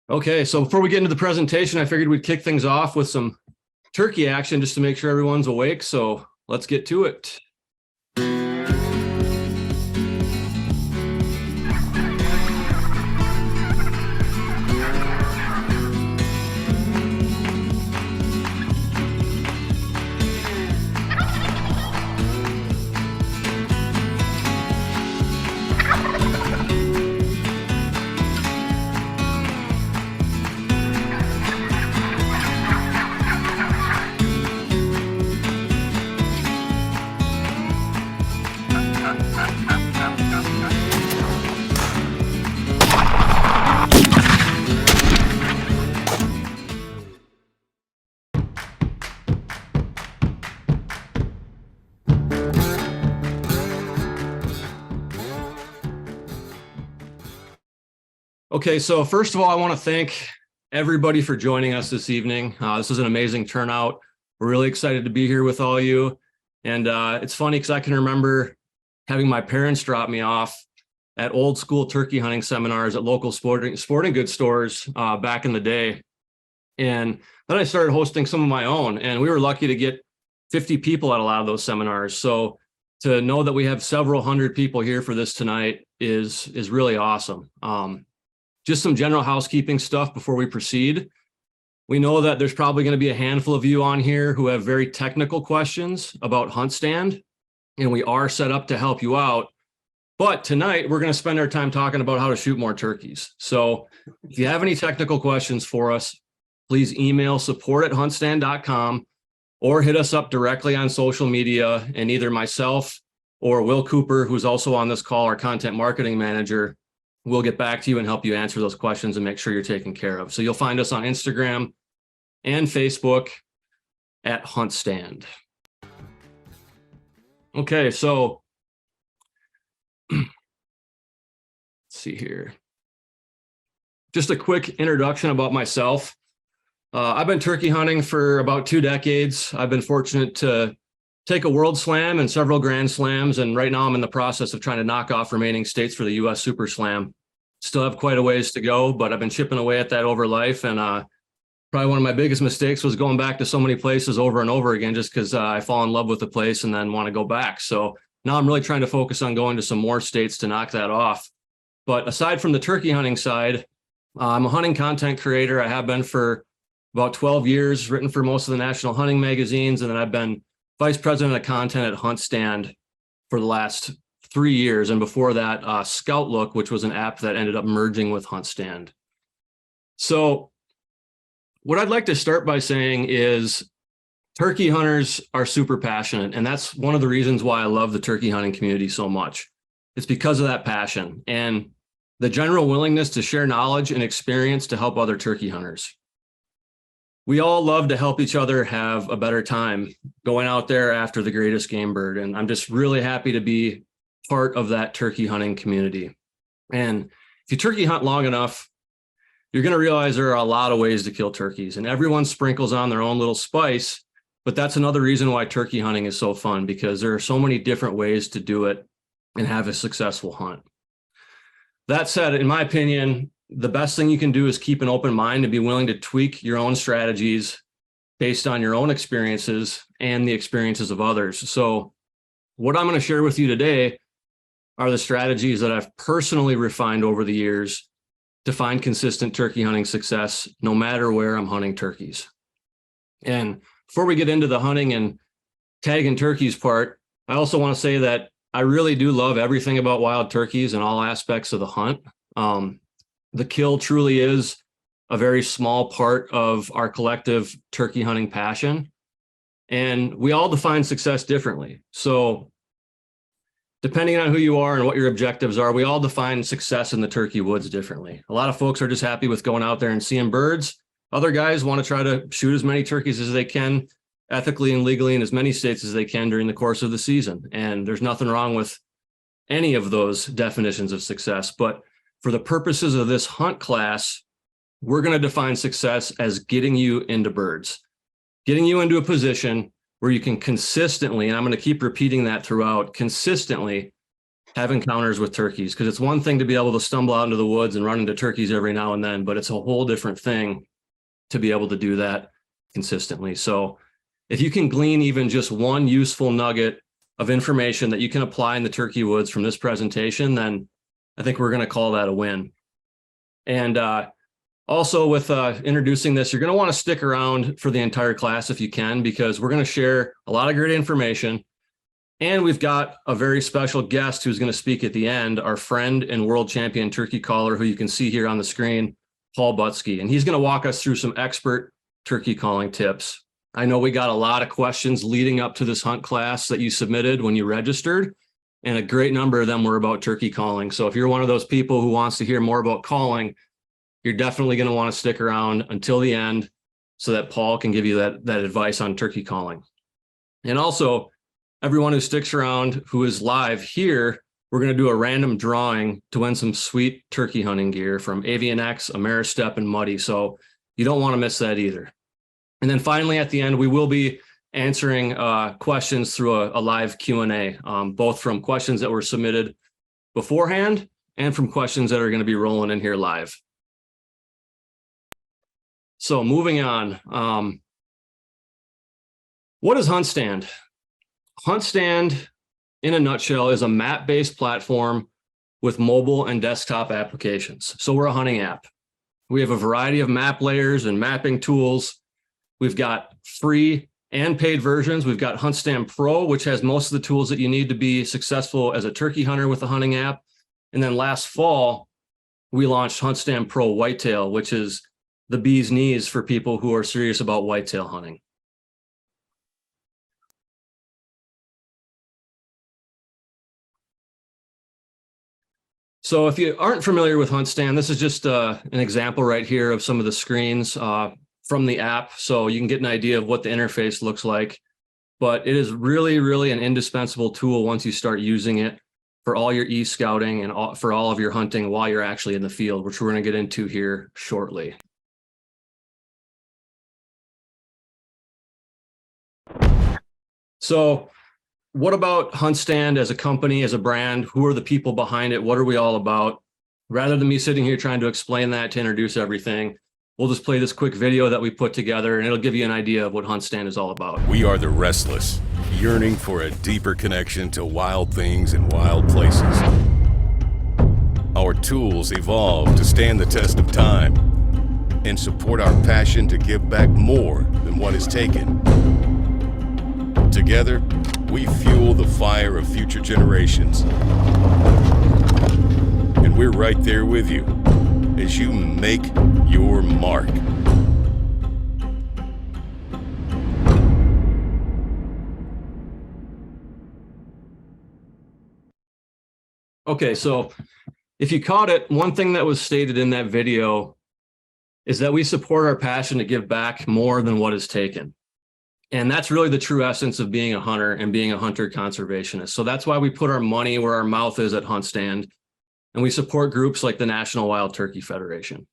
Okay, so before we get into the presentation, I figured we'd kick things off with some turkey action just to make sure everyone's awake. So let's get to it. Okay, so first of all, I want to thank everybody for joining us this evening. This is an amazing turnout. We're really excited to be here with all you. And it's funny because I can remember having my parents drop me off at old school turkey hunting seminars at local sporting goods stores back in the day. And then I started hosting some of my own, and we were lucky to get 50 people at a lot of those seminars. So to know that we have several hundred people here for this tonight is really awesome. Just some general housekeeping stuff before we proceed. We know that there's probably going to be a handful of you on here who have very technical questions about HuntStand, and we are set up to help you out. But tonight, we're going to spend our time talking about how to shoot more turkeys. So if you have any technical questions for us, please email support@huntstand.com or hit us up directly on social media, and either myself or Will Cooper, who's also on this call, our content marketing manager, we'll get back to you and help you answer those questions and make sure you're taken care of. So you'll find us on Instagram and Facebook at HuntStand. Okay, so let's see here. Just a quick introduction about myself. I've been turkey hunting for about 2 decades. I've been fortunate to take a World Slam and several Grand Slams, and right now I'm in the process of trying to knock off remaining states for the US Super Slam. Still have quite a ways to go, but I've been chipping away at that over life, and probably one of my biggest mistakes was going back to so many places over and over again just because I fall in love with the place and then want to go back. So now I'm really trying to focus on going to some more states to knock that off. But aside from the turkey hunting side, I'm a hunting content creator. I have been for about 12 years, written for most of the national hunting magazines, and then I've been vice president of content at HuntStand for the last 3 years. And before that, Scout Look, which was an app that ended up merging with HuntStand. So what I'd like to start by saying is turkey hunters are super passionate. And that's one of the reasons why I love the turkey hunting community so much. It's because of that passion and the general willingness to share knowledge and experience to help other turkey hunters. We all love to help each other have a better time going out there after the greatest game bird. And I'm just really happy to be part of that turkey hunting community. And if you turkey hunt long enough, you're going to realize there are a lot of ways to kill turkeys, and everyone sprinkles on their own little spice. But that's another reason why turkey hunting is so fun, because there are so many different ways to do it and have a successful hunt. That said, in my opinion, the best thing you can do is keep an open mind and be willing to tweak your own strategies based on your own experiences and the experiences of others. So what I'm going to share with you today are the strategies that I've personally refined over the years to find consistent turkey hunting success, no matter where I'm hunting turkeys. And before we get into the hunting and tagging turkeys part, I also want to say that I really do love everything about wild turkeys and all aspects of the hunt. The kill truly is a very small part of our collective turkey hunting passion, and we all define success differently. So depending on who you are and what your objectives are, we all define success in the turkey woods differently. A lot of folks are just happy with going out there and seeing birds. Other guys want to try to shoot as many turkeys as they can ethically and legally in as many states as they can during the course of the season. And there's nothing wrong with any of those definitions of success. But for the purposes of this hunt class, we're going to define success as getting you into birds, getting you into a position where you can consistently, and I'm going to keep repeating that throughout, consistently have encounters with turkeys, because it's one thing to be able to stumble out into the woods and run into turkeys every now and then, but it's a whole different thing to be able to do that consistently. So if you can glean even just one useful nugget of information that you can apply in the turkey woods from this presentation, then I think we're going to call that a win. And also with introducing this, you're going to want to stick around for the entire class if you can, because we're going to share a lot of great information. And we've got a very special guest who's going to speak at the end, our friend and world champion turkey caller, who you can see here on the screen, Paul Butski. And he's going to walk us through some expert turkey calling tips. I know we got a lot of questions leading up to this hunt class that you submitted when you registered, and a great number of them were about turkey calling. So if you're one of those people who wants to hear more about calling, you're definitely going to want to stick around until the end so that Paul can give you that advice on turkey calling. And also, everyone who sticks around who is live here, we're going to do a random drawing to win some sweet turkey hunting gear from AvianX, Ameristep, and Muddy. So you don't want to miss that either. And then finally, at the end, we will be answering questions through a live Q&A, both from questions that were submitted beforehand and from questions that are going to be rolling in here live. So moving on, what is HuntStand? HuntStand, in a nutshell, is a map-based platform with mobile and desktop applications. So we're a hunting app. We have a variety of map layers and mapping tools. We've got free and paid versions. We've got HuntStand Pro, which has most of the tools that you need to be successful as a turkey hunter with a hunting app. And then last fall, we launched HuntStand Pro Whitetail, which is the bee's knees for people who are serious about whitetail hunting. So if you aren't familiar with HuntStand, this is just an example right here of some of the screens from the app, so you can get an idea of what the interface looks like. But it is really, really an indispensable tool once you start using it for all your e-scouting and for all of your hunting while you're actually in the field, which we're going to get into here shortly. So what about HuntStand as a company, as a brand? Who are the people behind it? What are we all about? Rather than me sitting here trying to explain that to introduce everything, we'll just play this quick video that we put together, and it'll give you an idea of what HuntStand is all about. We are the restless, yearning for a deeper connection to wild things and wild places. Our tools evolve to stand the test of time and support our passion to give back more than what is taken. Together, we fuel the fire of future generations. And we're right there with you as you make your mark. Okay, so if you caught it, one thing that was stated in that video is that we support our passion to give back more than what is taken. And that's really the true essence of being a hunter and being a hunter conservationist. So that's why we put our money where our mouth is at HuntStand, and we support groups like the National Wild Turkey Federation.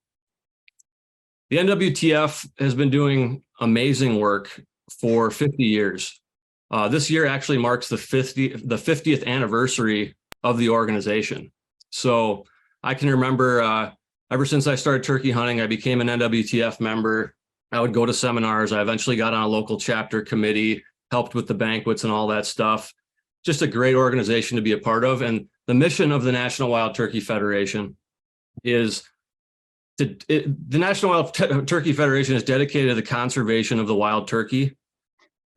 The NWTF has been doing amazing work for 50 years. This year actually marks the 50th anniversary of the organization. So I can remember ever since I started turkey hunting, I became an NWTF member. I would go to seminars. I eventually got on a local chapter committee, helped with the banquets and all that stuff. Just a great organization to be a part of. And the mission of the National Wild Turkey Federation is the National Wild Turkey Federation is dedicated to the conservation of the wild turkey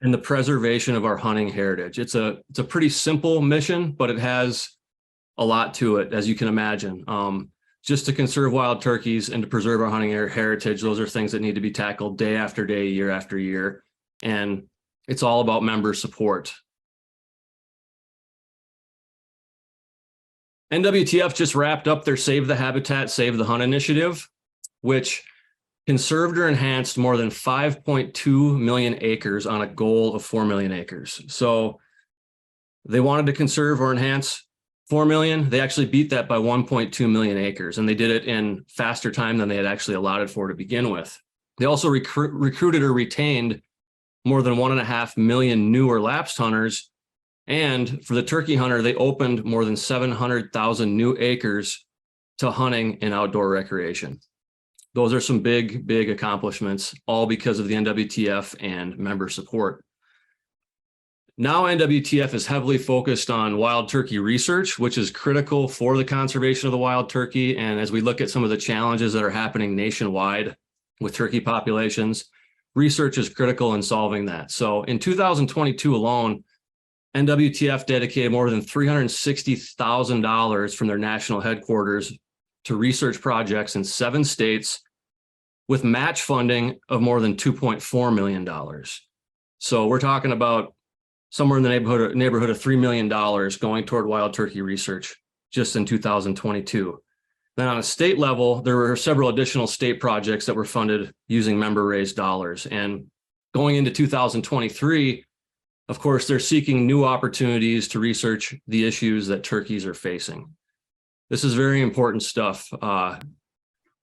and the preservation of our hunting heritage. It's a pretty simple mission, but it has a lot to it, as you can imagine. Just to conserve wild turkeys and to preserve our hunting heritage, those are things that need to be tackled day after day, year after year. And it's all about member support. NWTF just wrapped up their Save the Habitat, Save the Hunt initiative, which conserved or enhanced more than 5.2 million acres on a goal of 4 million acres. So they wanted to conserve or enhance 4 million. They actually beat that by 1.2 million acres, and they did it in faster time than they had actually allotted for to begin with. They also recruited or retained more than 1.5 million new or lapsed hunters And for the turkey hunter, they opened more than 700,000 new acres to hunting and outdoor recreation. Those are some big, big accomplishments, all because of the NWTF and member support. Now NWTF is heavily focused on wild turkey research, which is critical for the conservation of the wild turkey. And as we look at some of the challenges that are happening nationwide with turkey populations, research is critical in solving that. So in 2022 alone, NWTF dedicated more than $360,000 from their national headquarters to research projects in 7 states with match funding of more than $2.4 million. So we're talking about somewhere in the neighborhood of $3 million going toward wild turkey research just in 2022. Then on a state level, there were several additional state projects that were funded using member-raised dollars. And going into 2023, of course, they're seeking new opportunities to research the issues that turkeys are facing. This is very important stuff.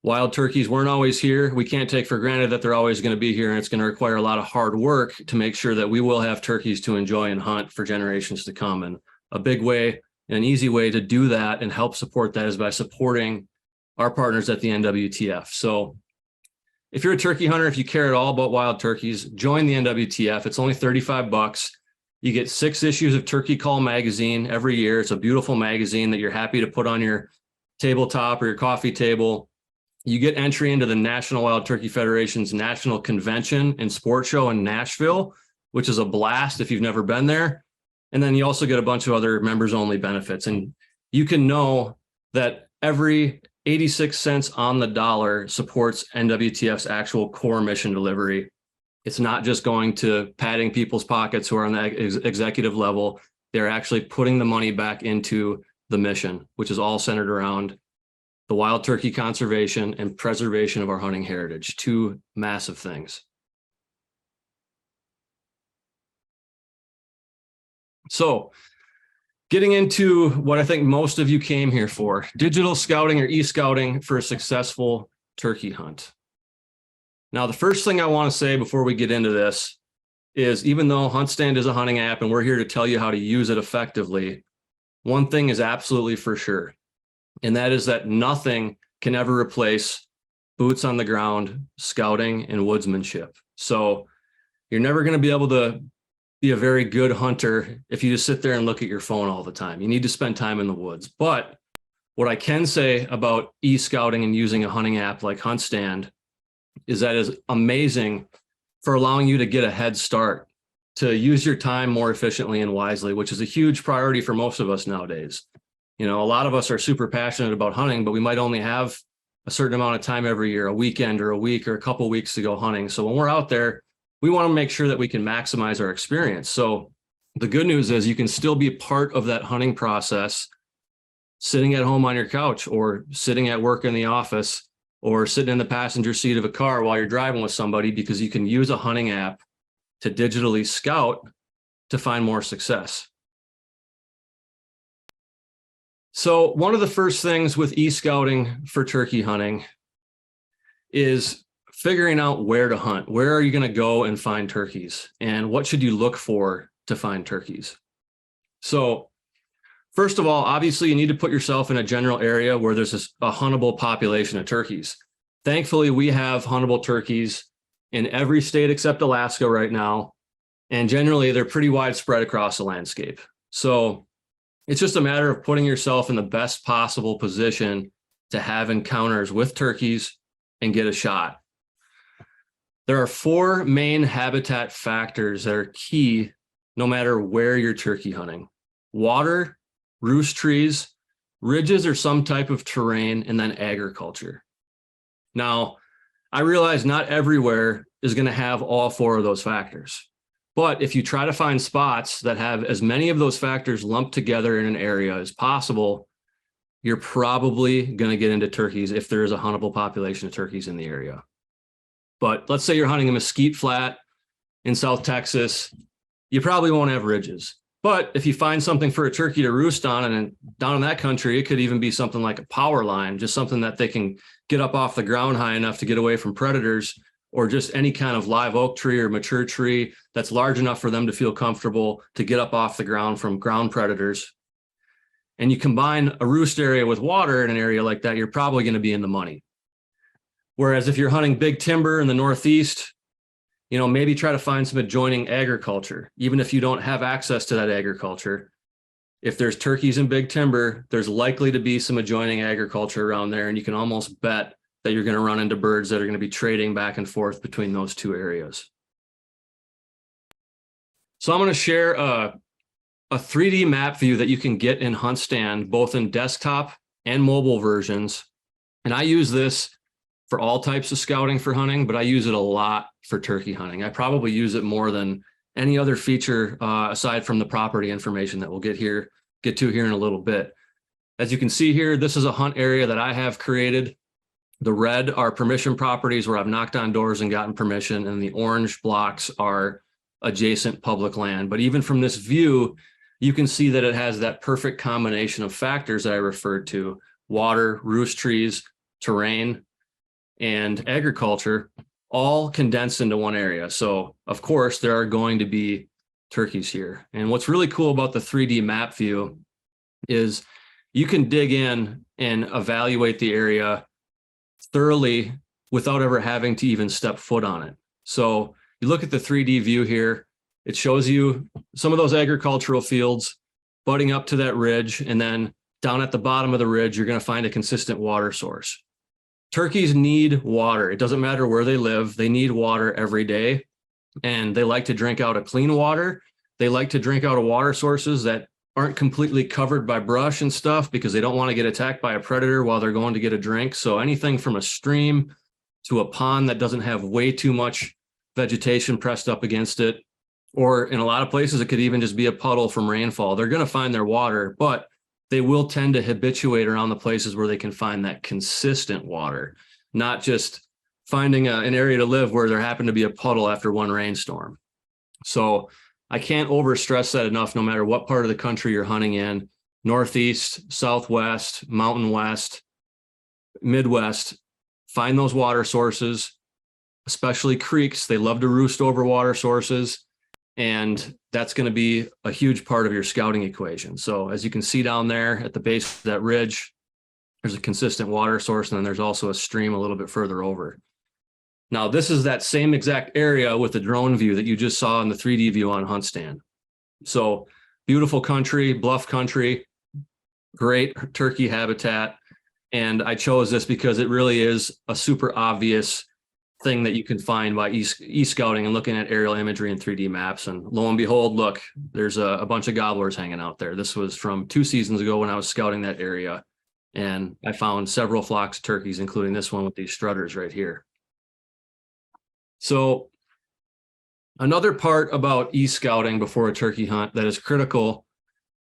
Wild turkeys weren't always here. We can't take for granted that they're always going to be here, and it's going to require a lot of hard work to make sure that we will have turkeys to enjoy and hunt for generations to come. And a big way and an easy way to do that and help support that is by supporting our partners at the NWTF. So if you're a turkey hunter, if you care at all about wild turkeys, join the NWTF. It's only $35. You get 6 issues of Turkey Call magazine every year. It's a beautiful magazine that you're happy to put on your tabletop or your coffee table. You get entry into the National Wild Turkey Federation's National Convention and Sport Show in Nashville, which is a blast if you've never been there. And then you also get a bunch of other members-only benefits. And you can know that every 86 cents on the dollar supports NWTF's actual core mission delivery. It's not just going to padding people's pockets who are on the executive level. They're actually putting the money back into the mission, which is all centered around the wild turkey conservation and preservation of our hunting heritage, 2 massive things. So getting into what I think most of you came here for, digital scouting or e-scouting for a successful turkey hunt. Now, the first thing I want to say before we get into this is, even though HuntStand is a hunting app and we're here to tell you how to use it effectively, one thing is absolutely for sure. And that is that nothing can ever replace boots on the ground, scouting, and woodsmanship. So you're never going to be able to be a very good hunter if you just sit there and look at your phone all the time. You need to spend time in the woods. But what I can say about e-scouting and using a hunting app like HuntStand is that is amazing for allowing you to get a head start, to use your time more efficiently and wisely, which is a huge priority for most of us nowadays. You know, a lot of us are super passionate about hunting, but we might only have a certain amount of time every year, a weekend or a week or a couple of weeks to go hunting. So when we're out there, we want to make sure that we can maximize our experience. So the good news is you can still be part of that hunting process, sitting at home on your couch or sitting at work in the office or sitting in the passenger seat of a car while you're driving with somebody, because you can use a hunting app to digitally scout to find more success. So one of the first things with e-scouting for turkey hunting is figuring out where to hunt. Where are you going to go and find turkeys? And what should you look for to find turkeys? So first of all, obviously you need to put yourself in a general area where there's a huntable population of turkeys. Thankfully, we have huntable turkeys in every state except Alaska right now. And generally they're pretty widespread across the landscape. So it's just a matter of putting yourself in the best possible position to have encounters with turkeys and get a shot. There are 4 main habitat factors that are key no matter where you're turkey hunting: water, roost trees, ridges or some type of terrain, and then agriculture. Now, I realize not everywhere is going to have all 4 of those factors. But if you try to find spots that have as many of those factors lumped together in an area as possible, you're probably going to get into turkeys if there is a huntable population of turkeys in the area. But let's say you're hunting a mesquite flat in South Texas, you probably won't have ridges. But if you find something for a turkey to roost on, and down in that country, it could even be something like a power line, just something that they can get up off the ground high enough to get away from predators, or just any kind of live oak tree or mature tree that's large enough for them to feel comfortable to get up off the ground from ground predators, and you combine a roost area with water in an area like that, you're probably going to be in the money. Whereas if you're hunting big timber in the Northeast, maybe try to find some adjoining agriculture, even if you don't have access to that agriculture. If there's turkeys in big timber, there's likely to be some adjoining agriculture around there, and you can almost bet that you're going to run into birds that are going to be trading back and forth between those two areas. So I'm going to share a 3D map view that you can get in HuntStand, both in desktop and mobile versions. And I use this for all types of scouting for hunting, but I use it a lot for turkey hunting. I probably use it more than any other feature aside from the property information that we'll get to here in a little bit. As you can see here, this is a hunt area that I have created. The red are permission properties where I've knocked on doors and gotten permission, and the orange blocks are adjacent public land. But even from this view, you can see that it has that perfect combination of factors that I referred to: water, roost trees, terrain, and agriculture, all condensed into one area. So of course there are going to be turkeys here. And what's really cool about the 3D map view is you can dig in and evaluate the area thoroughly without ever having to even step foot on it. So you look at the 3D view here, it shows you some of those agricultural fields butting up to that ridge, and then down at the bottom of the ridge, you're going to find a consistent water source. Turkeys need water. It doesn't matter where they live. They need water every day, and they like to drink out of clean water. They like to drink out of water sources that aren't completely covered by brush and stuff, because they don't want to get attacked by a predator while they're going to get a drink. So anything from a stream to a pond that doesn't have way too much vegetation pressed up against it, or in a lot of places, it could even just be a puddle from rainfall. They're going to find their water, but they will tend to habituate around the places where they can find that consistent water, not just finding an area to live where there happened to be a puddle after one rainstorm. So I can't overstress that enough. No matter what part of the country you're hunting in, Northeast, Southwest, Mountain West, Midwest, find those water sources, especially creeks. They love to roost over water sources, and that's going to be a huge part of your scouting equation. So as you can see down there at the base of that ridge, there's a consistent water source, and then there's also a stream a little bit further over. Now, this is that same exact area with the drone view that you just saw in the 3D view on HuntStand. So beautiful country, bluff country, great turkey habitat. And I chose this because it really is a super obvious thing that you can find by e-scouting and looking at aerial imagery and 3D maps. And lo and behold, look, there's a bunch of gobblers hanging out there. This was from 2 seasons ago when I was scouting that area, and I found several flocks of turkeys, including this one with these strutters right here. So another part about e-scouting before a turkey hunt that is critical,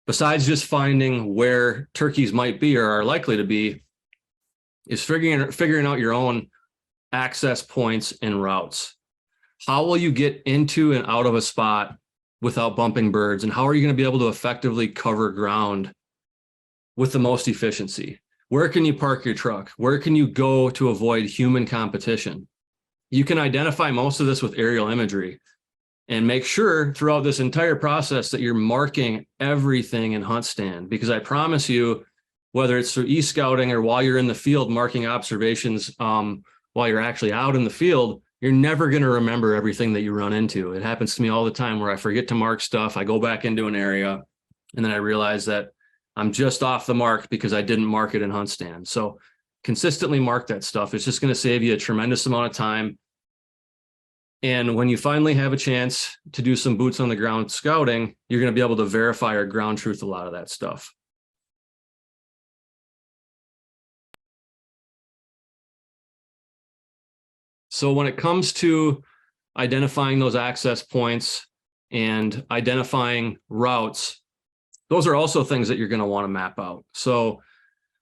besides just finding where turkeys might be or are likely to be, is figuring out your own access points and routes. How will you get into and out of a spot without bumping birds? And how are you going to be able to effectively cover ground with the most efficiency? Where can you park your truck? Where can you go to avoid human competition? You can identify most of this with aerial imagery, and make sure throughout this entire process that you're marking everything in HuntStand, because I promise you, whether it's through e-scouting or while you're in the field marking observations, while you're actually out in the field, you're never going to remember everything that you run into. It happens to me all the time where I forget to mark stuff. I go back into an area, and then I realize that I'm just off the mark because I didn't mark it in HuntStand. So consistently mark that stuff. It's just going to save you a tremendous amount of time. And when you finally have a chance to do some boots on the ground scouting, you're going to be able to verify or ground truth a lot of that stuff. So when it comes to identifying those access points and identifying routes, those are also things that you're going to want to map out. So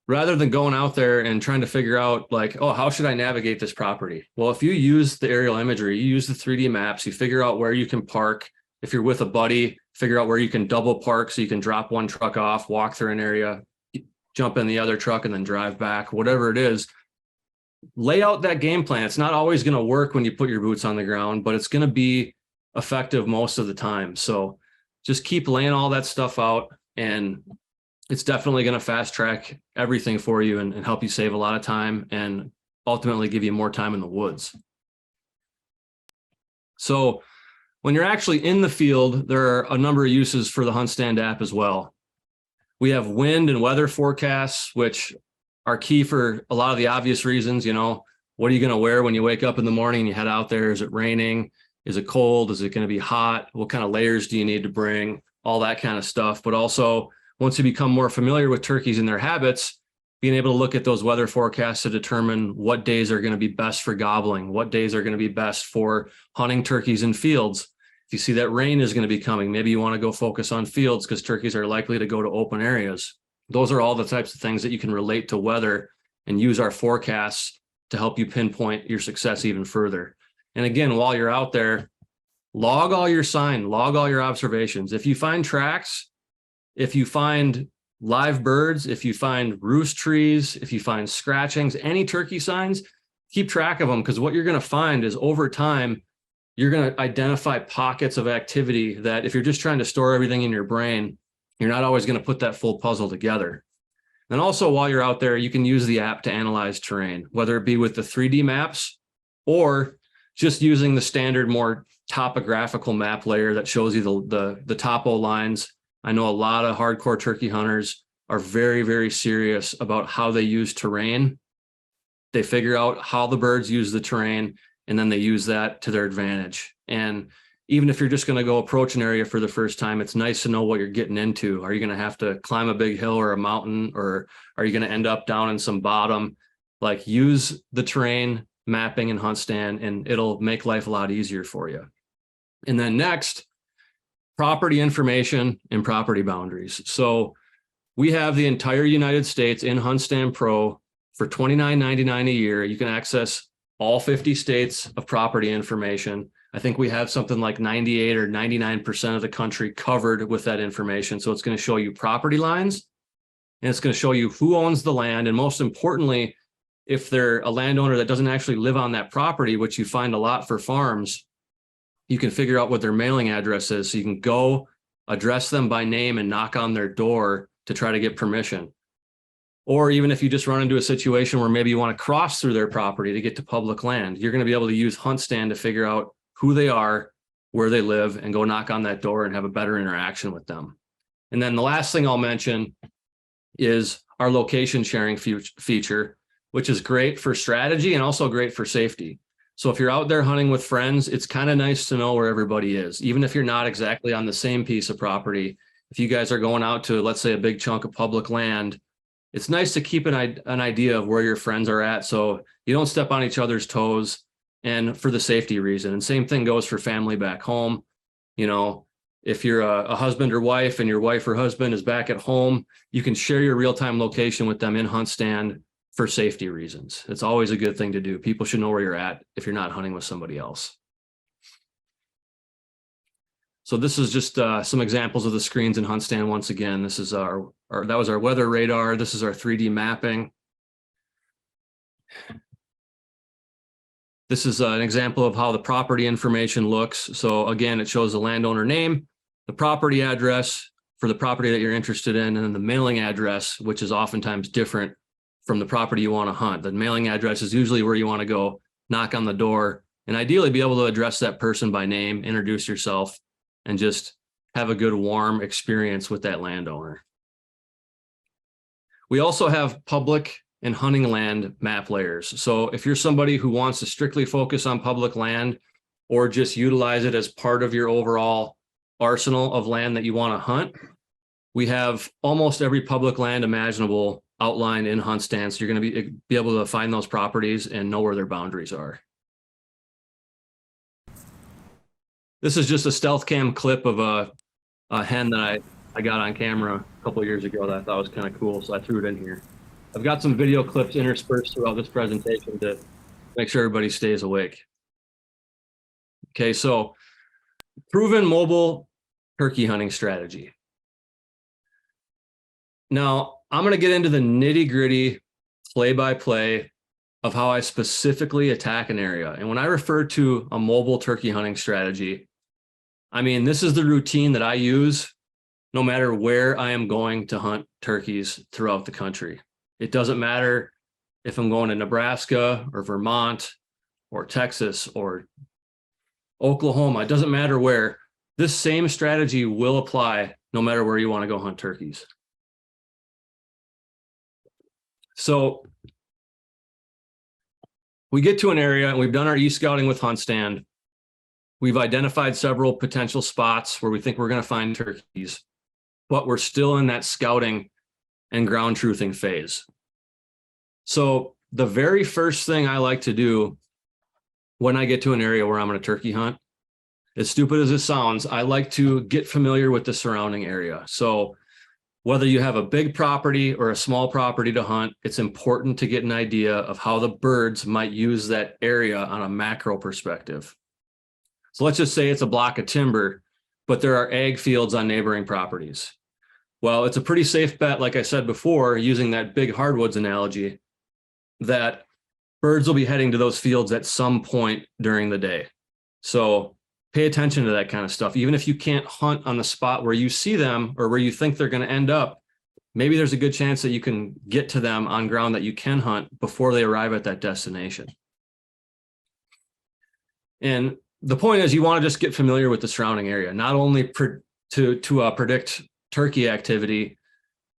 rather than going out there and trying to figure out like, oh, how should I navigate this property? Well, if you use the aerial imagery, you use the 3D maps, you figure out where you can park. If you're with a buddy, figure out where you can double park so you can drop one truck off, walk through an area, jump in the other truck, and then drive back, whatever it is. lay out that game plan. It's not always going to work when you put your boots on the ground, but it's going to be effective most of the time. So just keep laying all that stuff out, and it's definitely going to fast track everything for you and help you save a lot of time and ultimately give you more time in the woods. So when you're actually in the field, there are a number of uses for the HuntStand app as well. We have wind and weather forecasts, which are key for a lot of the obvious reasons. What are you going to wear when you wake up in the morning and you head out there? Is it raining? Is it cold? Is it going to be hot? What kind of layers do you need to bring? All that kind of stuff. But also, once you become more familiar with turkeys and their habits, being able to look at those weather forecasts to determine what days are going to be best for gobbling, what days are going to be best for hunting turkeys in fields. If you see that rain is going to be coming, maybe you want to go focus on fields because turkeys are likely to go to open areas. Those are all the types of things that you can relate to weather and use our forecasts to help you pinpoint your success even further. And again, while you're out there, log all your sign, log all your observations. If you find tracks, if you find live birds, if you find roost trees, if you find scratchings, any turkey signs, keep track of them, because what you're going to find is over time, you're going to identify pockets of activity that if you're just trying to store everything in your brain, you're not always going to put that full puzzle together. And also, while you're out there, you can use the app to analyze terrain, whether it be with the 3D maps or just using the standard, more topographical map layer that shows you the topo lines. I know a lot of hardcore turkey hunters are very, very serious about how they use terrain. They figure out how the birds use the terrain, and then they use that to their advantage. And even if you're just going to go approach an area for the first time, it's nice to know what you're getting into. Are you going to have to climb a big hill or a mountain, or are you going to end up down in some bottom? Like, use the terrain mapping in HuntStand, and it'll make life a lot easier for you. And then next, property information and property boundaries. So we have the entire United States in HuntStand Pro for $29.99 a year. You can access all 50 states of property information. I think we have something like 98 or 99% of the country covered with that information. So it's going to show you property lines, and it's going to show you who owns the land. And most importantly, if they're a landowner that doesn't actually live on that property, which you find a lot for farms, you can figure out what their mailing address is. So you can go address them by name and knock on their door to try to get permission. Or even if you just run into a situation where maybe you want to cross through their property to get to public land, you're going to be able to use HuntStand to figure out who they are, where they live, and go knock on that door and have a better interaction with them. And then the last thing I'll mention is our location sharing feature, which is great for strategy and also great for safety. So if you're out there hunting with friends, it's kind of nice to know where everybody is, even if you're not exactly on the same piece of property. If you guys are going out to, let's say, a big chunk of public land, it's nice to keep an idea of where your friends are at, so you don't step on each other's toes, and for the safety reason. And same thing goes for family back home. If you're a husband or wife and your wife or husband is back at home, you can share your real-time location with them in HuntStand for safety reasons. It's always a good thing to do. People should know where you're at if you're not hunting with somebody else. So this is just some examples of the screens in HuntStand. Once again, this is that was our weather radar. This is our 3D mapping. This is an example of how the property information looks. So again, it shows the landowner name, the property address for the property that you're interested in, and then the mailing address, which is oftentimes different from the property you want to hunt. The mailing address is usually where you want to go knock on the door and ideally be able to address that person by name, introduce yourself, and just have a good, warm experience with that landowner. We also have public and hunting land map layers. So if you're somebody who wants to strictly focus on public land or just utilize it as part of your overall arsenal of land that you want to hunt, we have almost every public land imaginable outlined in HuntStand. So you're going to be able to find those properties and know where their boundaries are. This is just a stealth cam clip of a hen that I got on camera a couple of years ago that I thought was kind of cool, so I threw it in here. I've got some video clips interspersed throughout this presentation to make sure everybody stays awake. Okay, so proven mobile turkey hunting strategy. Now, I'm going to get into the nitty-gritty play-by-play of how I specifically attack an area. And when I refer to a mobile turkey hunting strategy, I mean, this is the routine that I use no matter where I am going to hunt turkeys throughout the country. It doesn't matter if I'm going to Nebraska or Vermont or Texas or Oklahoma. It doesn't matter where. This same strategy will apply no matter where you want to go hunt turkeys. So we get to an area and we've done our e-scouting with HuntStand. We've identified several potential spots where we think we're going to find turkeys, but we're still in that scouting and ground truthing phase. So the very first thing I like to do when I get to an area where I'm going to turkey hunt, as stupid as it sounds, I like to get familiar with the surrounding area. So whether you have a big property or a small property to hunt, it's important to get an idea of how the birds might use that area on a macro perspective. So let's just say it's a block of timber, but there are ag fields on neighboring properties. Well, it's a pretty safe bet, like I said before, using that big hardwoods analogy, that birds will be heading to those fields at some point during the day. So pay attention to that kind of stuff. Even if you can't hunt on the spot where you see them or where you think they're going to end up, maybe there's a good chance that you can get to them on ground that you can hunt before they arrive at that destination. And the point is, you want to just get familiar with the surrounding area, not only to predict turkey activity,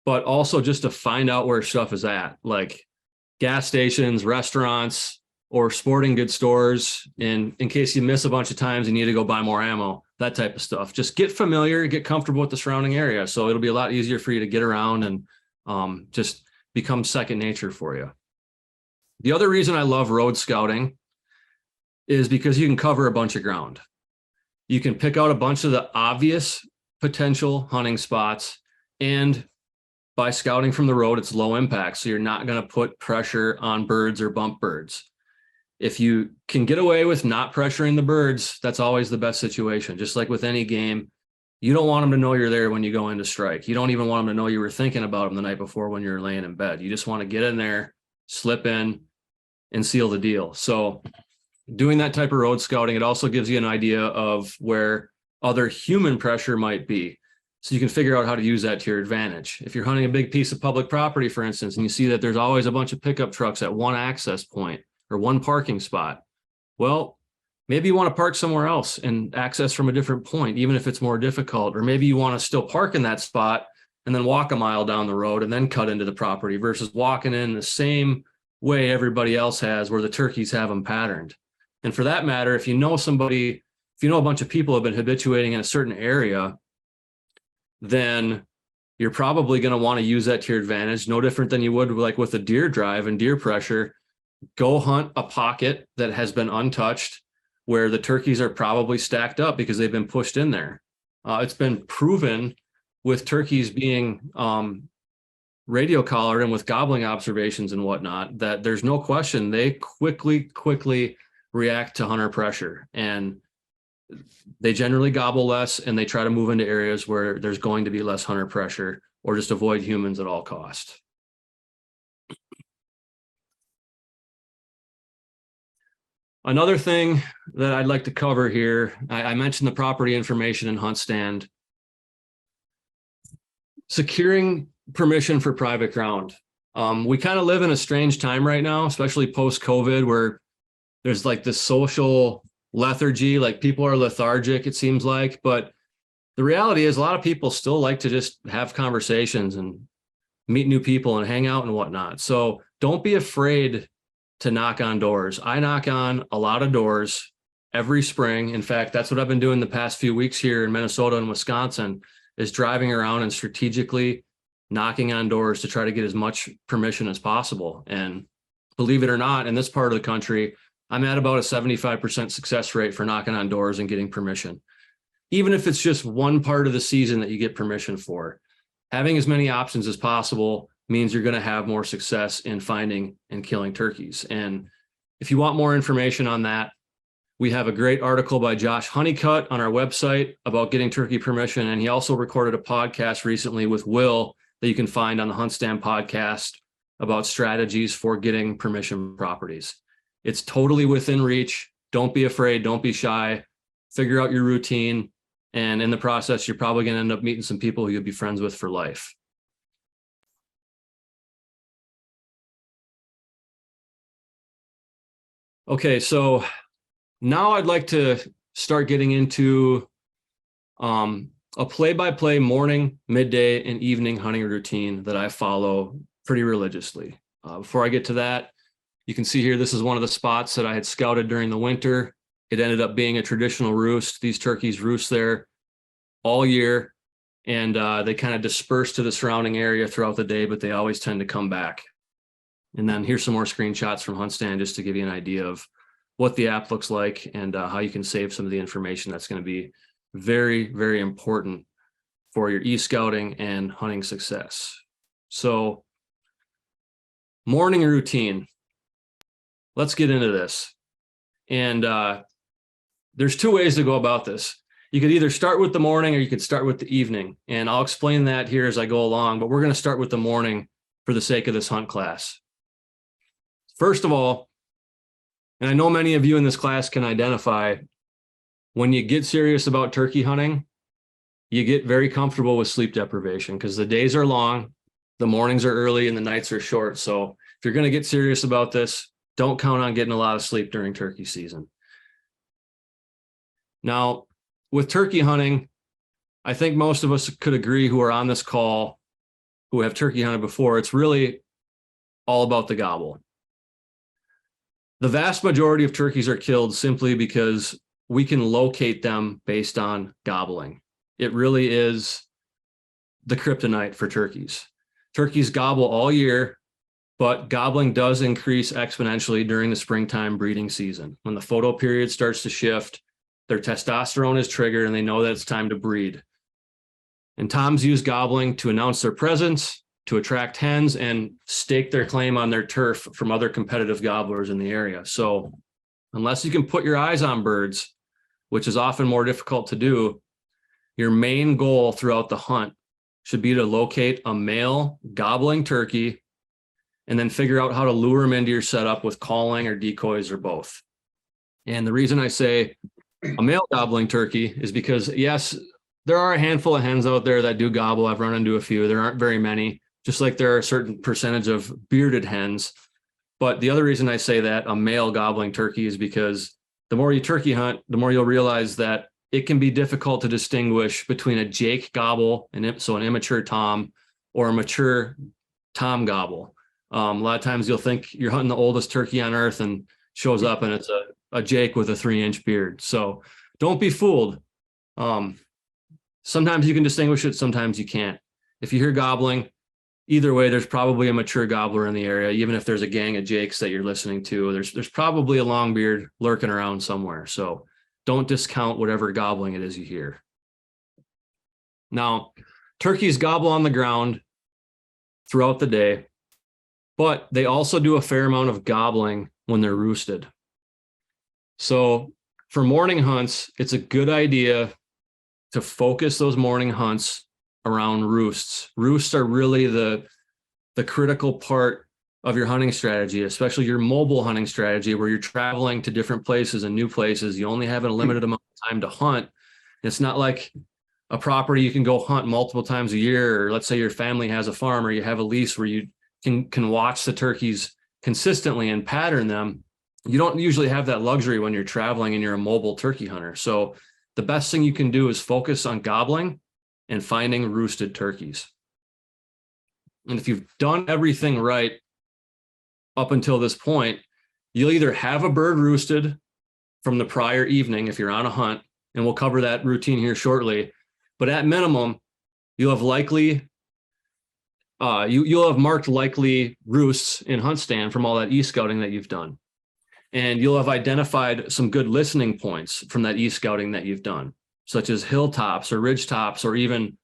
but also just to find out where stuff is at, like gas stations, restaurants, or sporting goods stores, in case you miss a bunch of times and you need to go buy more ammo, that type of stuff. Just get familiar, get comfortable with the surrounding area. So it'll be a lot easier for you to get around and just become second nature for you. The other reason I love road scouting is because you can cover a bunch of ground. You can pick out a bunch of the obvious potential hunting spots, and by scouting from the road, it's low impact. So you're not going to put pressure on birds or bump birds. If you can get away with not pressuring the birds, that's always the best situation. Just like with any game, you don't want them to know you're there when you go in to strike. You don't even want them to know you were thinking about them the night before when you're laying in bed. You just want to get in there, slip in, and seal the deal. So doing that type of road scouting, it also gives you an idea of where other human pressure might be. So you can figure out how to use that to your advantage. If you're hunting a big piece of public property, for instance, and you see that there's always a bunch of pickup trucks at one access point or one parking spot, well, maybe you want to park somewhere else and access from a different point, even if it's more difficult. Or maybe you want to still park in that spot and then walk a mile down the road and then cut into the property versus walking in the same way everybody else has, where the turkeys have them patterned. And for that matter, if you know somebody, if you know a bunch of people have been habituating in a certain area, then you're probably going to want to use that to your advantage. No different than you would like with a deer drive and deer pressure. Go hunt a pocket that has been untouched, where the turkeys are probably stacked up because they've been pushed in there. It's been proven with turkeys being radio collared and with gobbling observations and whatnot, that there's no question they quickly react to hunter pressure, and they generally gobble less and they try to move into areas where there's going to be less hunter pressure, or just avoid humans at all costs. Another thing that I'd like to cover here, I mentioned the property information in HuntStand. Securing permission for private ground. We kind of live in a strange time right now, especially post-COVID, where there's like this social lethargy, like people are lethargic, it seems like. But the reality is a lot of people still like to just have conversations and meet new people and hang out and whatnot. So don't be afraid to knock on doors. I knock on a lot of doors every spring. In fact, that's what I've been doing the past few weeks here in Minnesota and Wisconsin, is driving around and strategically knocking on doors to try to get as much permission as possible. And believe it or not, in this part of the country, I'm at about a 75% success rate for knocking on doors and getting permission. Even if it's just one part of the season that you get permission for, having as many options as possible means you're going to have more success in finding and killing turkeys. And if you want more information on that, we have a great article by Josh Honeycutt on our website about getting turkey permission. And he also recorded a podcast recently with Will that you can find on the HuntStand podcast about strategies for getting permission properties. It's totally within reach. Don't be afraid. Don't be shy. Figure out your routine. And in the process, you're probably going to end up meeting some people who you'll be friends with for life. Okay, so now I'd like to start getting into a play-by-play morning, midday, and evening hunting routine that I follow pretty religiously. Before I get to that, you can see here, this is one of the spots that I had scouted during the winter. It ended up being a traditional roost. These turkeys roost there all year, and they kind of disperse to the surrounding area throughout the day, but they always tend to come back. And then here's some more screenshots from HuntStand just to give you an idea of what the app looks like and how you can save some of the information that's going to be very, very important for your e-scouting and hunting success. So, morning routine. Let's get into this. And there's two ways to go about this. You could either start with the morning or you could start with the evening. And I'll explain that here as I go along, but we're going to start with the morning for the sake of this hunt class. First of all, and I know many of you in this class can identify, when you get serious about turkey hunting, you get very comfortable with sleep deprivation because the days are long, the mornings are early, and the nights are short. So if you're going to get serious about this, don't count on getting a lot of sleep during turkey season. Now, with turkey hunting, I think most of us could agree who are on this call, who have turkey hunted before, it's really all about the gobble. The vast majority of turkeys are killed simply because we can locate them based on gobbling. It really is the kryptonite for turkeys. Turkeys gobble all year, but gobbling does increase exponentially during the springtime breeding season. When the photo period starts to shift, their testosterone is triggered and they know that it's time to breed. And toms use gobbling to announce their presence, to attract hens, and stake their claim on their turf from other competitive gobblers in the area. So unless you can put your eyes on birds, which is often more difficult to do, your main goal throughout the hunt should be to locate a male gobbling turkey and then figure out how to lure them into your setup with calling or decoys or both. And the reason I say a male gobbling turkey is because, yes, there are a handful of hens out there that do gobble. I've run into a few. There aren't very many, just like there are a certain percentage of bearded hens. But the other reason I say that a male gobbling turkey is because the more you turkey hunt, the more you'll realize that it can be difficult to distinguish between a Jake gobble, and so an immature tom, or a mature tom gobble. A lot of times you'll think you're hunting the oldest turkey on earth and shows up and it's a Jake with a 3-inch beard. So don't be fooled. Sometimes you can distinguish it, sometimes you can't. If you hear gobbling, either way, there's probably a mature gobbler in the area. Even if there's a gang of Jakes that you're listening to, there's probably a longbeard lurking around somewhere. So don't discount whatever gobbling it is you hear. Now, turkeys gobble on the ground throughout the day, but they also do a fair amount of gobbling when they're roosted. So for morning hunts, it's a good idea to focus those morning hunts around roosts. Roosts are really the critical part of your hunting strategy, especially your mobile hunting strategy, where you're traveling to different places and new places. You only have a limited amount of time to hunt. It's not like a property you can go hunt multiple times a year, or let's say your family has a farm or you have a lease where you can watch the turkeys consistently and pattern them. You don't usually have that luxury when you're traveling and you're a mobile turkey hunter. So the best thing you can do is focus on gobbling and finding roosted turkeys. And if you've done everything right up until this point, you'll either have a bird roosted from the prior evening if you're on a hunt, and we'll cover that routine here shortly, but at minimum, you'll have likely you'll have marked likely roosts in HuntStand from all that e-scouting that you've done. And you'll have identified some good listening points from that e-scouting that you've done, such as hilltops or ridge tops or even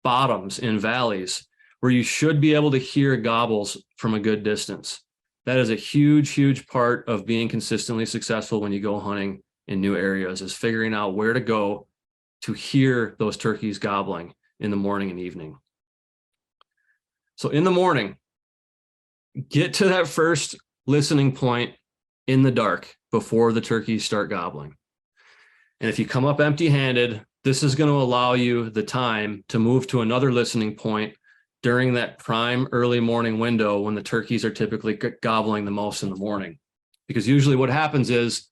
bottoms in valleys, where you should be able to hear gobbles from a good distance. That is a huge, huge part of being consistently successful when you go hunting in new areas, is figuring out where to go to hear those turkeys gobbling in the morning and evening. So in the morning, get to that first listening point in the dark before the turkeys start gobbling. And if you come up empty-handed, this is going to allow you the time to move to another listening point during that prime early morning window when the turkeys are typically gobbling the most in the morning. Because usually what happens is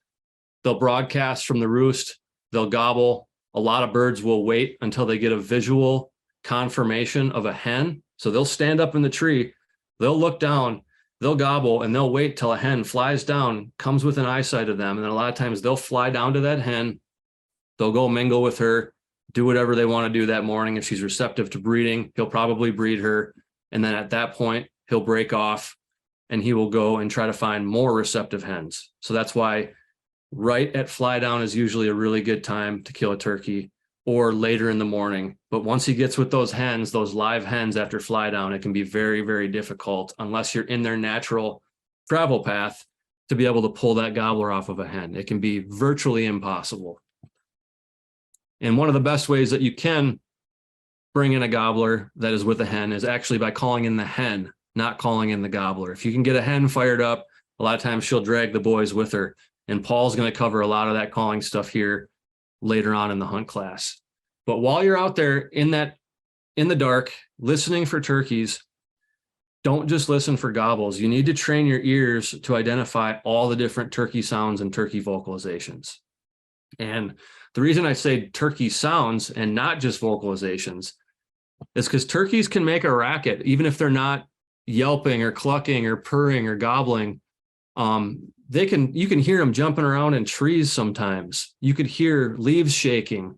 they'll broadcast from the roost, they'll gobble. A lot of birds will wait until they get a visual confirmation of a hen. So they'll stand up in the tree, they'll look down, they'll gobble, and they'll wait till a hen flies down, comes within eyesight of them. And then a lot of times they'll fly down to that hen, they'll go mingle with her, do whatever they want to do that morning. If she's receptive to breeding, he'll probably breed her. And then at that point, he'll break off and he will go and try to find more receptive hens. So that's why right at fly down is usually a really good time to kill a turkey, or later in the morning. But once he gets with those hens, those live hens after fly down, it can be very, very difficult unless you're in their natural travel path to be able to pull that gobbler off of a hen. It can be virtually impossible. And one of the best ways that you can bring in a gobbler that is with a hen is actually by calling in the hen, not calling in the gobbler. If you can get a hen fired up, a lot of times she'll drag the boys with her. And Paul's going to cover a lot of that calling stuff here later on in the hunt class. But while you're out there in the dark, listening for turkeys, don't just listen for gobbles. You need to train your ears to identify all the different turkey sounds and turkey vocalizations. And the reason I say turkey sounds and not just vocalizations is because turkeys can make a racket, even if they're not yelping or clucking or purring or gobbling. You can hear them jumping around in trees sometimes. You could hear leaves shaking.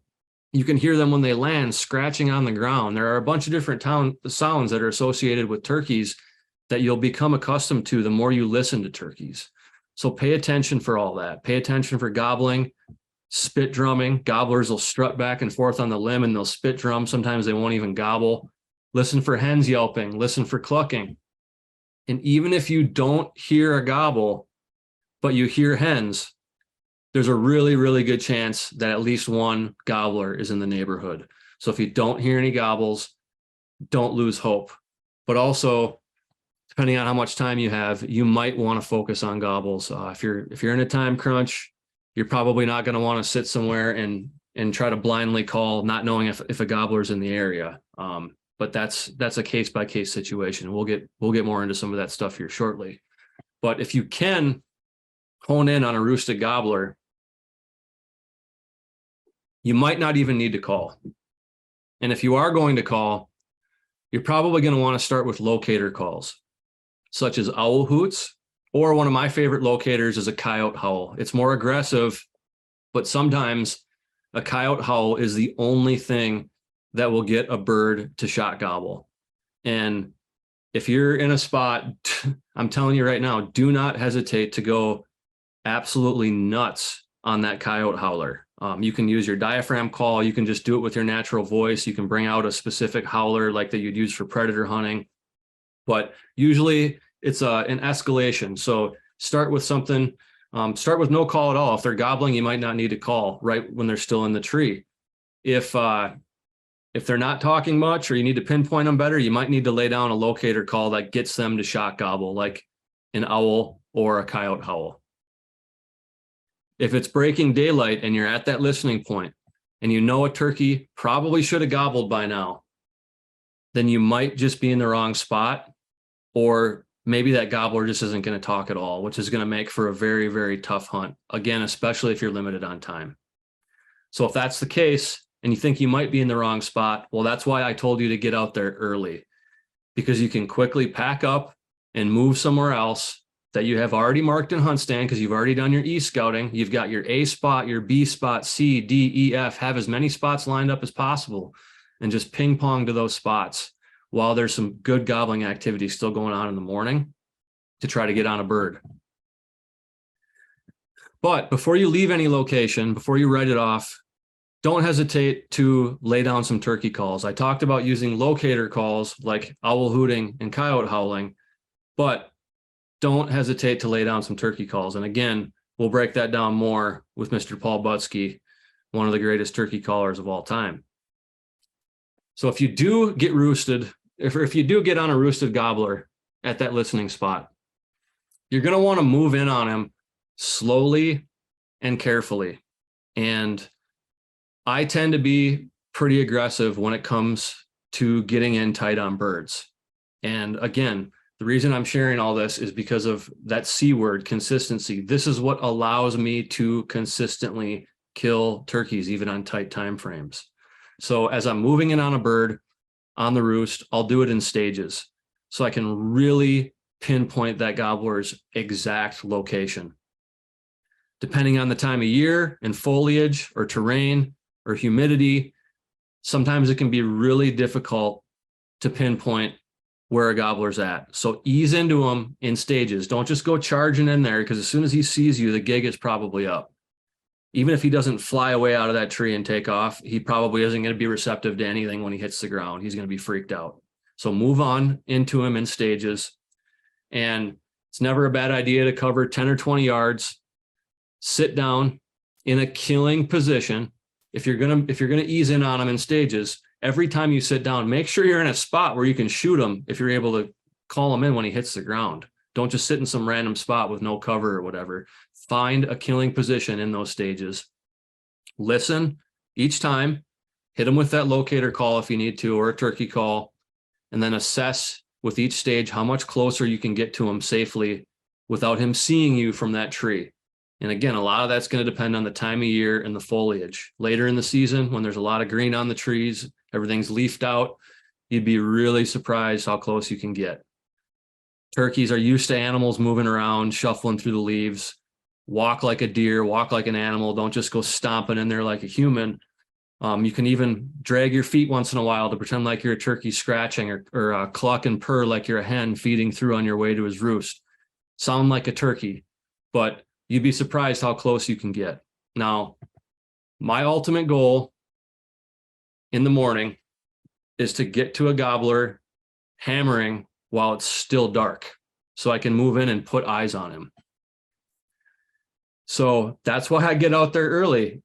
You can hear them when they land scratching on the ground. There are a bunch of different sounds that are associated with turkeys that you'll become accustomed to the more you listen to turkeys. So pay attention for all that. Pay attention for gobbling, spit drumming. Gobblers will strut back and forth on the limb and they'll spit drum. Sometimes they won't even gobble. Listen for hens yelping. Listen for clucking. And even if you don't hear a gobble, but you hear hens, there's a really, really good chance that at least one gobbler is in the neighborhood. So if you don't hear any gobbles, don't lose hope. But also, depending on how much time you have, you might want to focus on gobbles. If you're in a time crunch, you're probably not going to want to sit somewhere and try to blindly call, not knowing if a gobbler's in the area. But that's a case by case situation. We'll get more into some of that stuff here shortly. But if you can hone in on a roosted gobbler, you might not even need to call. And if you are going to call, you're probably going to want to start with locator calls, such as owl hoots, or one of my favorite locators is a coyote howl. It's more aggressive, but sometimes a coyote howl is the only thing that will get a bird to shot gobble. And if you're in a spot, I'm telling you right now, do not hesitate to go absolutely nuts on that coyote howler. You can use your diaphragm call. You can just do it with your natural voice. You can bring out a specific howler like that you'd use for predator hunting. But usually it's an escalation. So start with something, start with no call at all. If they're gobbling, you might not need to call right when they're still in the tree. If they're not talking much or you need to pinpoint them better, you might need to lay down a locator call that gets them to shot gobble, like an owl or a coyote howl. If it's breaking daylight and you're at that listening point and you know a turkey probably should have gobbled by now, then you might just be in the wrong spot, or maybe that gobbler just isn't going to talk at all, which is going to make for a very, very tough hunt. Again, especially if you're limited on time. So if that's the case and you think you might be in the wrong spot, well, that's why I told you to get out there early, because you can quickly pack up and move somewhere else that you have already marked in HuntStand, because you've already done your e-scouting. You've got your A spot, your B spot, C, D, E, F. Have as many spots lined up as possible and just ping pong to those spots while there's some good gobbling activity still going on in the morning to try to get on a bird. But before you leave any location, before you write it off, don't hesitate to lay down some turkey calls. I talked about using locator calls like owl hooting and coyote howling, but don't hesitate to lay down some turkey calls. And again, we'll break that down more with Mr. Paul Butski, one of the greatest turkey callers of all time. So if you do get roosted, if you do get on a roosted gobbler, at that listening spot. You're going to want to move in on him slowly and carefully. And I tend to be pretty aggressive when it comes to getting in tight on birds. And again, the reason I'm sharing all this is because of that C word, consistency. This is what allows me to consistently kill turkeys, even on tight time frames. So as I'm moving in on a bird on the roost, I'll do it in stages so I can really pinpoint that gobbler's exact location. Depending on the time of year and foliage or terrain or humidity, sometimes it can be really difficult to pinpoint where a gobbler's at. So ease into them in stages. Don't just go charging in there, because as soon as he sees you, the gig is probably up. Even if he doesn't fly away out of that tree and take off, he probably isn't going to be receptive to anything when he hits the ground. He's going to be freaked out. So move on into him in stages. And it's never a bad idea to cover 10 or 20 yards, sit down in a killing position. If you're going to ease in on him in stages, every time you sit down, make sure you're in a spot where you can shoot him if you're able to call him in when he hits the ground. Don't just sit in some random spot with no cover or whatever. Find a killing position in those stages. Listen each time, hit him with that locator call if you need to, or a turkey call, and then assess with each stage how much closer you can get to him safely without him seeing you from that tree. And again, a lot of that's going to depend on the time of year and the foliage. Later in the season, when there's a lot of green on the trees, everything's leafed out, you'd be really surprised how close you can get. Turkeys are used to animals moving around, shuffling through the leaves. Walk like a deer, walk like an animal. Don't just go stomping in there like a human. You can even drag your feet once in a while to pretend like you're a turkey scratching, or cluck and purr like you're a hen feeding through on your way to his roost. Sound like a turkey, but you'd be surprised how close you can get. Now, my ultimate goal in the morning is to get to a gobbler hammering while it's still dark, so I can move in and put eyes on him. So that's why I get out there early.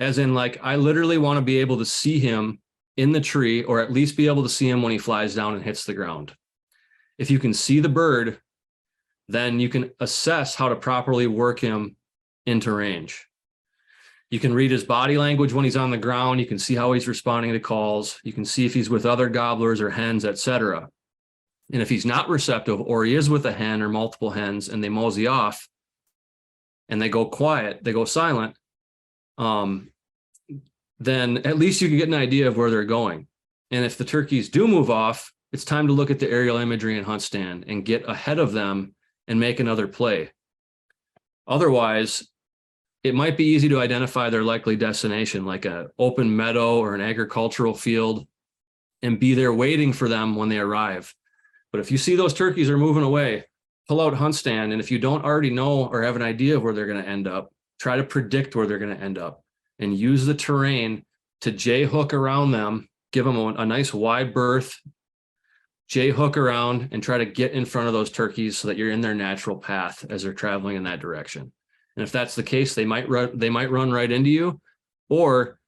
As in, like, I literally want to be able to see him in the tree, or at least be able to see him when he flies down and hits the ground. If you can see the bird, then you can assess how to properly work him into range. You can read his body language when he's on the ground. You can see how he's responding to calls. You can see if he's with other gobblers or hens, etc. And if he's not receptive, or he is with a hen or multiple hens and they mosey off and they go quiet, they go silent, then at least you can get an idea of where they're going. And if the turkeys do move off, it's time to look at the aerial imagery in HuntStand and get ahead of them and make another play. Otherwise, it might be easy to identify their likely destination, like an open meadow or an agricultural field, and be there waiting for them when they arrive. But if you see those turkeys are moving away, pull out HuntStand, and if you don't already know or have an idea of where they're going to end up, try to predict where they're going to end up and use the terrain to J-hook around them, give them a nice wide berth, J-hook around, and try to get in front of those turkeys so that you're in their natural path as they're traveling in that direction. And if that's the case, they might run right into you, or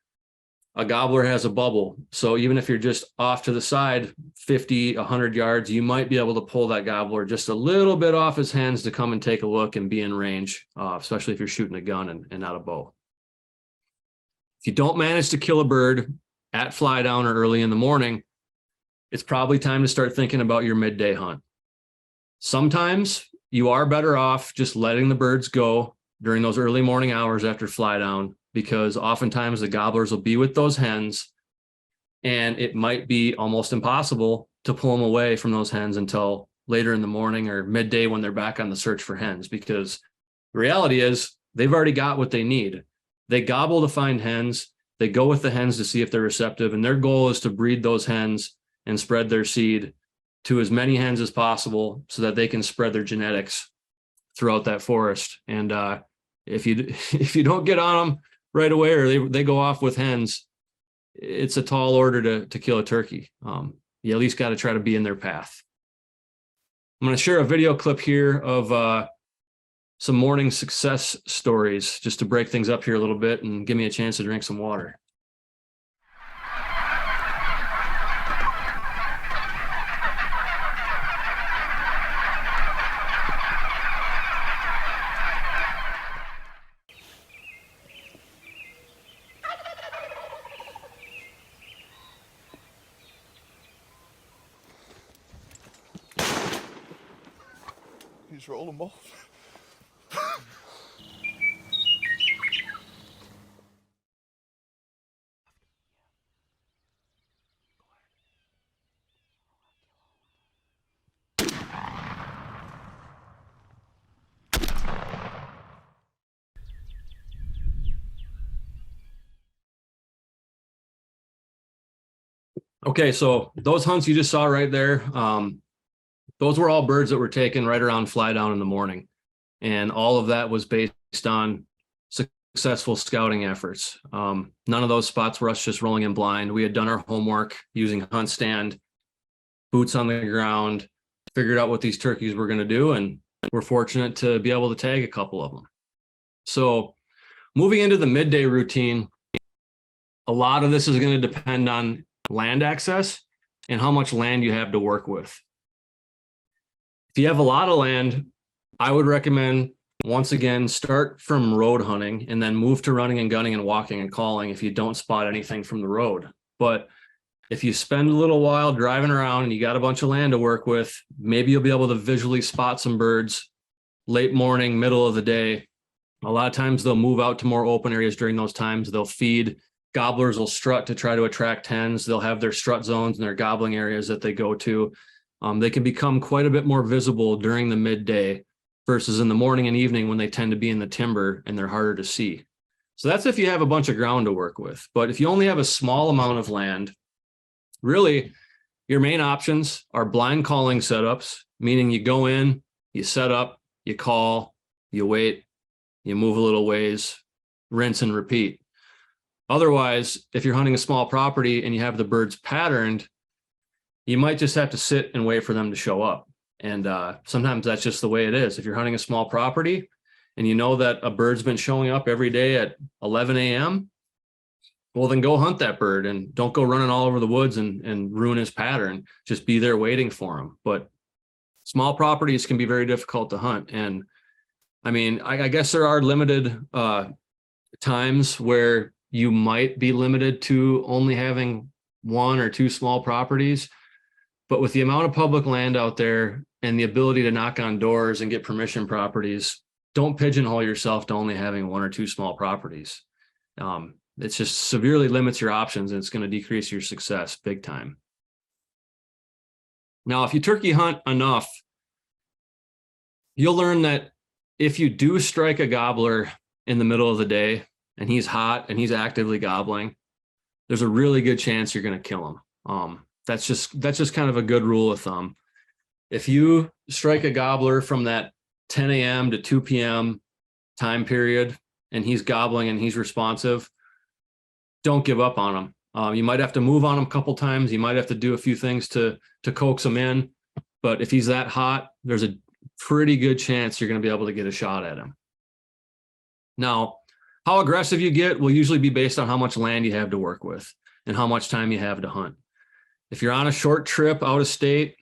a gobbler has a bubble. So even if you're just off to the side 50, 100 yards, you might be able to pull that gobbler just a little bit off his hands to come and take a look and be in range, especially if you're shooting a gun and not a bow. If you don't manage to kill a bird at fly down or early in the morning, it's probably time to start thinking about your midday hunt. Sometimes you are better off just letting the birds go during those early morning hours after fly down, because oftentimes the gobblers will be with those hens, and it might be almost impossible to pull them away from those hens until later in the morning or midday when they're back on the search for hens, because the reality is they've already got what they need. They gobble to find hens. They go with the hens to see if they're receptive, and their goal is to breed those hens and spread their seed to as many hens as possible so that they can spread their genetics throughout that forest. And if you don't get on them right away, or they go off with hens, it's a tall order to kill a turkey. You at least got to try to be in their path. I'm going to share a video clip here of some morning success stories, just to break things up here a little bit and give me a chance to drink some water. just roll them off. Okay, so those hunts you just saw right there, those were all birds that were taken right around fly down in the morning. And all of that was based on successful scouting efforts. None of those spots were us just rolling in blind. We had done our homework using HuntStand, boots on the ground, figured out what these turkeys were going to do, and we're fortunate to be able to tag a couple of them. So moving into the midday routine, a lot of this is going to depend on land access and how much land you have to work with. If you have a lot of land, I would recommend, once again, start from road hunting and then move to running and gunning and walking and calling if you don't spot anything from the road. But if you spend a little while driving around and you got a bunch of land to work with, maybe you'll be able to visually spot some birds late morning, middle of the day. A lot of times they'll move out to more open areas during those times. They'll feed. Gobblers will strut to try to attract hens. They'll have their strut zones and their gobbling areas that they go to. They can become quite a bit more visible during the midday versus in the morning and evening when they tend to be in the timber and they're harder to see. So that's if you have a bunch of ground to work with. But if you only have a small amount of land, really your main options are blind calling setups, meaning you go in, you set up, you call, you wait, you move a little ways, rinse and repeat. Otherwise, if you're hunting a small property and you have the birds patterned, you might just have to sit and wait for them to show up. And sometimes that's just the way it is. If you're hunting a small property and you know that a bird's been showing up every day at 11 a.m., well, then go hunt that bird and don't go running all over the woods and ruin his pattern. Just be there waiting for him. But small properties can be very difficult to hunt. And I mean, I guess there are limited times where you might be limited to only having one or two small properties. But with the amount of public land out there and the ability to knock on doors and get permission properties, don't pigeonhole yourself to only having one or two small properties. It's just severely limits your options and it's going to decrease your success big time. Now, if you turkey hunt enough, you'll learn that if you do strike a gobbler in the middle of the day and he's hot and he's actively gobbling, there's a really good chance you're going to kill him. That's just kind of a good rule of thumb. If you strike a gobbler from that 10 a.m. to 2 p.m. time period and he's gobbling and he's responsive, don't give up on him. You might have to move on him a couple times. You might have to do a few things to coax him in. But if he's that hot, there's a pretty good chance you're going to be able to get a shot at him. Now, how aggressive you get will usually be based on how much land you have to work with and how much time you have to hunt. If you're on a short trip out of state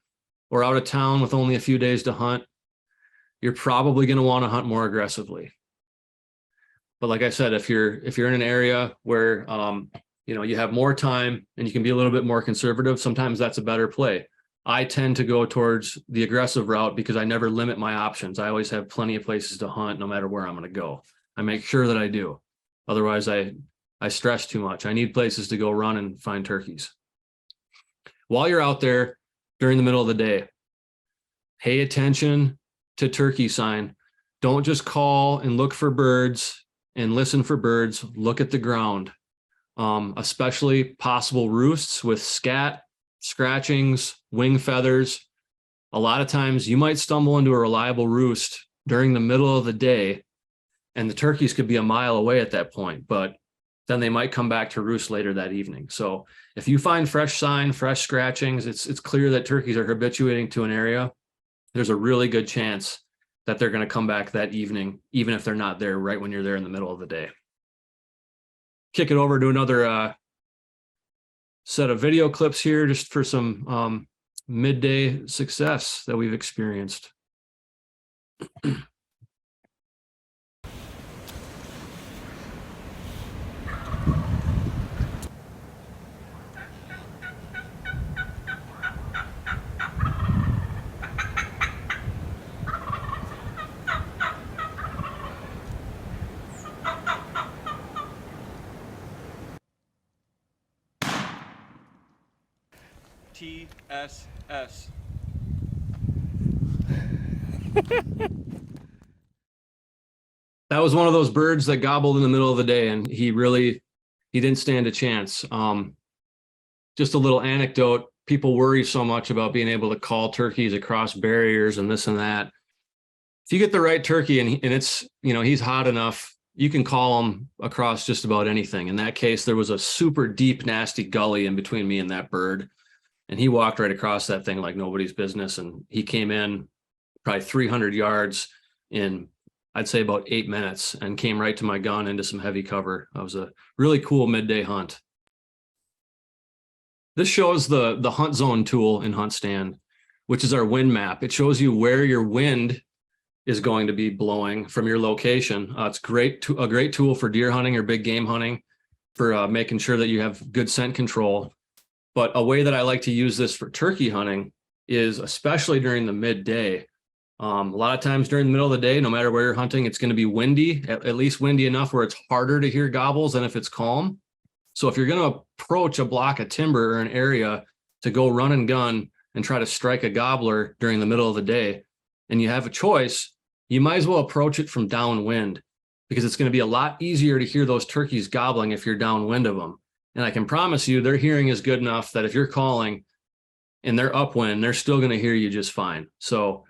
or out of town with only a few days to hunt, you're probably going to want to hunt more aggressively. But like I said, if you're in an area where you have more time and you can be a little bit more conservative, sometimes that's a better play. I tend to go towards the aggressive route because I never limit my options. I always have plenty of places to hunt no matter where I'm going to go. I make sure that I do. Otherwise, I stress too much. I need places to go run and find turkeys. While you're out there during the middle of the day, pay attention to turkey sign. Don't just call and look for birds and listen for birds. Look at the ground, especially possible roosts with scat, scratchings, wing feathers. A lot of times you might stumble into a reliable roost during the middle of the day, and the turkeys could be a mile away at that point, but then they might come back to roost later that evening. So if you find fresh sign, fresh scratchings, it's clear that turkeys are habituating to an area, there's a really good chance that they're going to come back that evening, even if they're not there right when you're there in the middle of the day. Kick it over to another set of video clips here just for some midday success that we've experienced. TSS. That was one of those birds that gobbled in the middle of the day, and he didn't stand a chance. Just a little anecdote. People worry so much about being able to call turkeys across barriers and this and that. If you get the right turkey and it's, he's hot enough, you can call him across just about anything. In that case, there was a super deep, nasty gully in between me and that bird. And he walked right across that thing like nobody's business. And he came in probably 300 yards in, I'd say, about 8 minutes, and came right to my gun into some heavy cover. That was a really cool midday hunt. This shows the hunt zone tool in HuntStand, which is our wind map. It shows you where your wind is going to be blowing from your location. It's a great tool for deer hunting or big game hunting, for making sure that you have good scent control. But a way that I like to use this for turkey hunting is, especially during the midday. A lot of times during the middle of the day, no matter where you're hunting, it's going to be windy, at least windy enough where it's harder to hear gobbles than if it's calm. So if you're going to approach a block of timber or an area to go run and gun and try to strike a gobbler during the middle of the day, and you have a choice, you might as well approach it from downwind, because it's going to be a lot easier to hear those turkeys gobbling if you're downwind of them. And I can promise you their hearing is good enough that if you're calling and they're upwind, they're still going to hear you just fine. So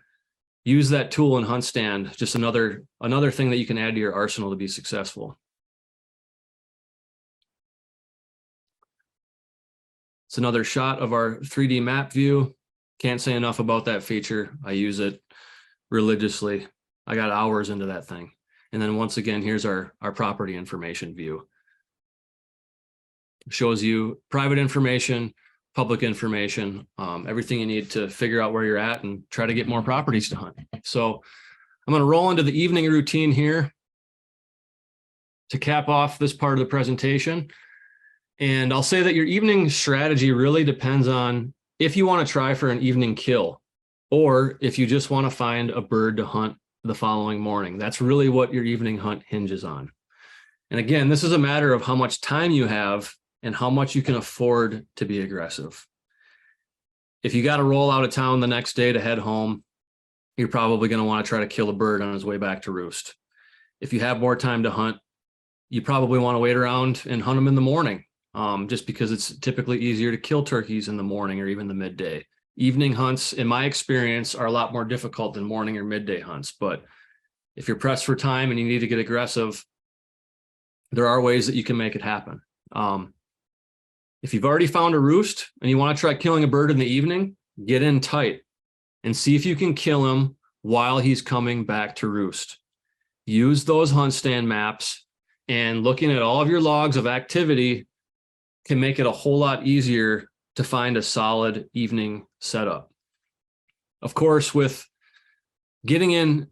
use that tool in HuntStand, just another thing that you can add to your arsenal to be successful. It's another shot of our 3D map view. Can't say enough about that feature. I use it religiously. I got hours into that thing. And then once again, here's our property information view. It shows you private information, public information, everything you need to figure out where you're at and try to get more properties to hunt. So I'm going to roll into the evening routine here to cap off this part of the presentation. And I'll say that your evening strategy really depends on if you want to try for an evening kill, or if you just want to find a bird to hunt the following morning. That's really what your evening hunt hinges on. And again, this is a matter of how much time you have and how much you can afford to be aggressive. If you got to roll out of town the next day to head home, you're probably going to want to try to kill a bird on his way back to roost. If you have more time to hunt, you probably want to wait around and hunt them in the morning, just because it's typically easier to kill turkeys in the morning or even the midday. Evening hunts, in my experience, are a lot more difficult than morning or midday hunts. But if you're pressed for time and you need to get aggressive, there are ways that you can make it happen. If you've already found a roost and you want to try killing a bird in the evening, get in tight and see if you can kill him while he's coming back to roost. Use those HuntStand maps, and looking at all of your logs of activity can make it a whole lot easier to find a solid evening setup. Of course, with getting in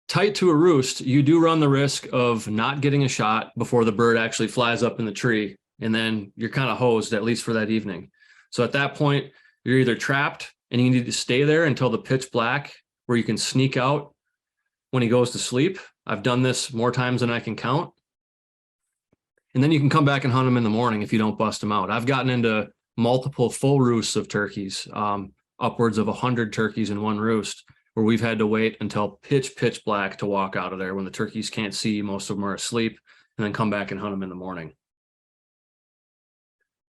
tight to a roost, you do run the risk of not getting a shot before the bird actually flies up in the tree, and then you're kind of hosed, at least for that evening. So at that point, you're either trapped and you need to stay there until the pitch black, where you can sneak out when he goes to sleep. I've done this more times than I can count. And then you can come back and hunt him in the morning if you don't bust him out. I've gotten into multiple full roosts of turkeys, upwards of 100 turkeys in one roost, where we've had to wait until pitch black to walk out of there when the turkeys can't see, most of them are asleep, and then come back and hunt them in the morning.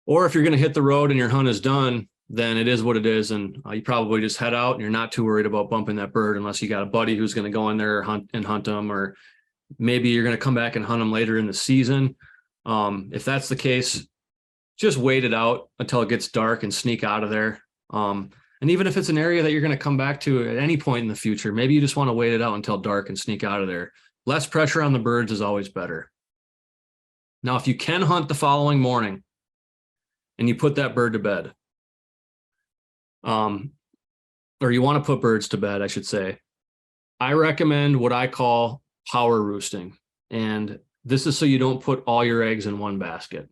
Or if you're going to hit the road and your hunt is done, then it is what it is, and you probably just head out and you're not too worried about bumping that bird unless you got a buddy who's going to go in there hunt them, or maybe you're going to come back and hunt them later in the season. If that's the case, just wait it out until it gets dark and sneak out of there. And even if it's an area that you're going to come back to at any point in the future, maybe you just want to wait it out until dark and sneak out of there. Less pressure on the birds is always better. Now, if you can hunt the following morning and you put that bird to bed, or you want to put birds to bed, I should say, I recommend what I call power roosting. And this is so you don't put all your eggs in one basket.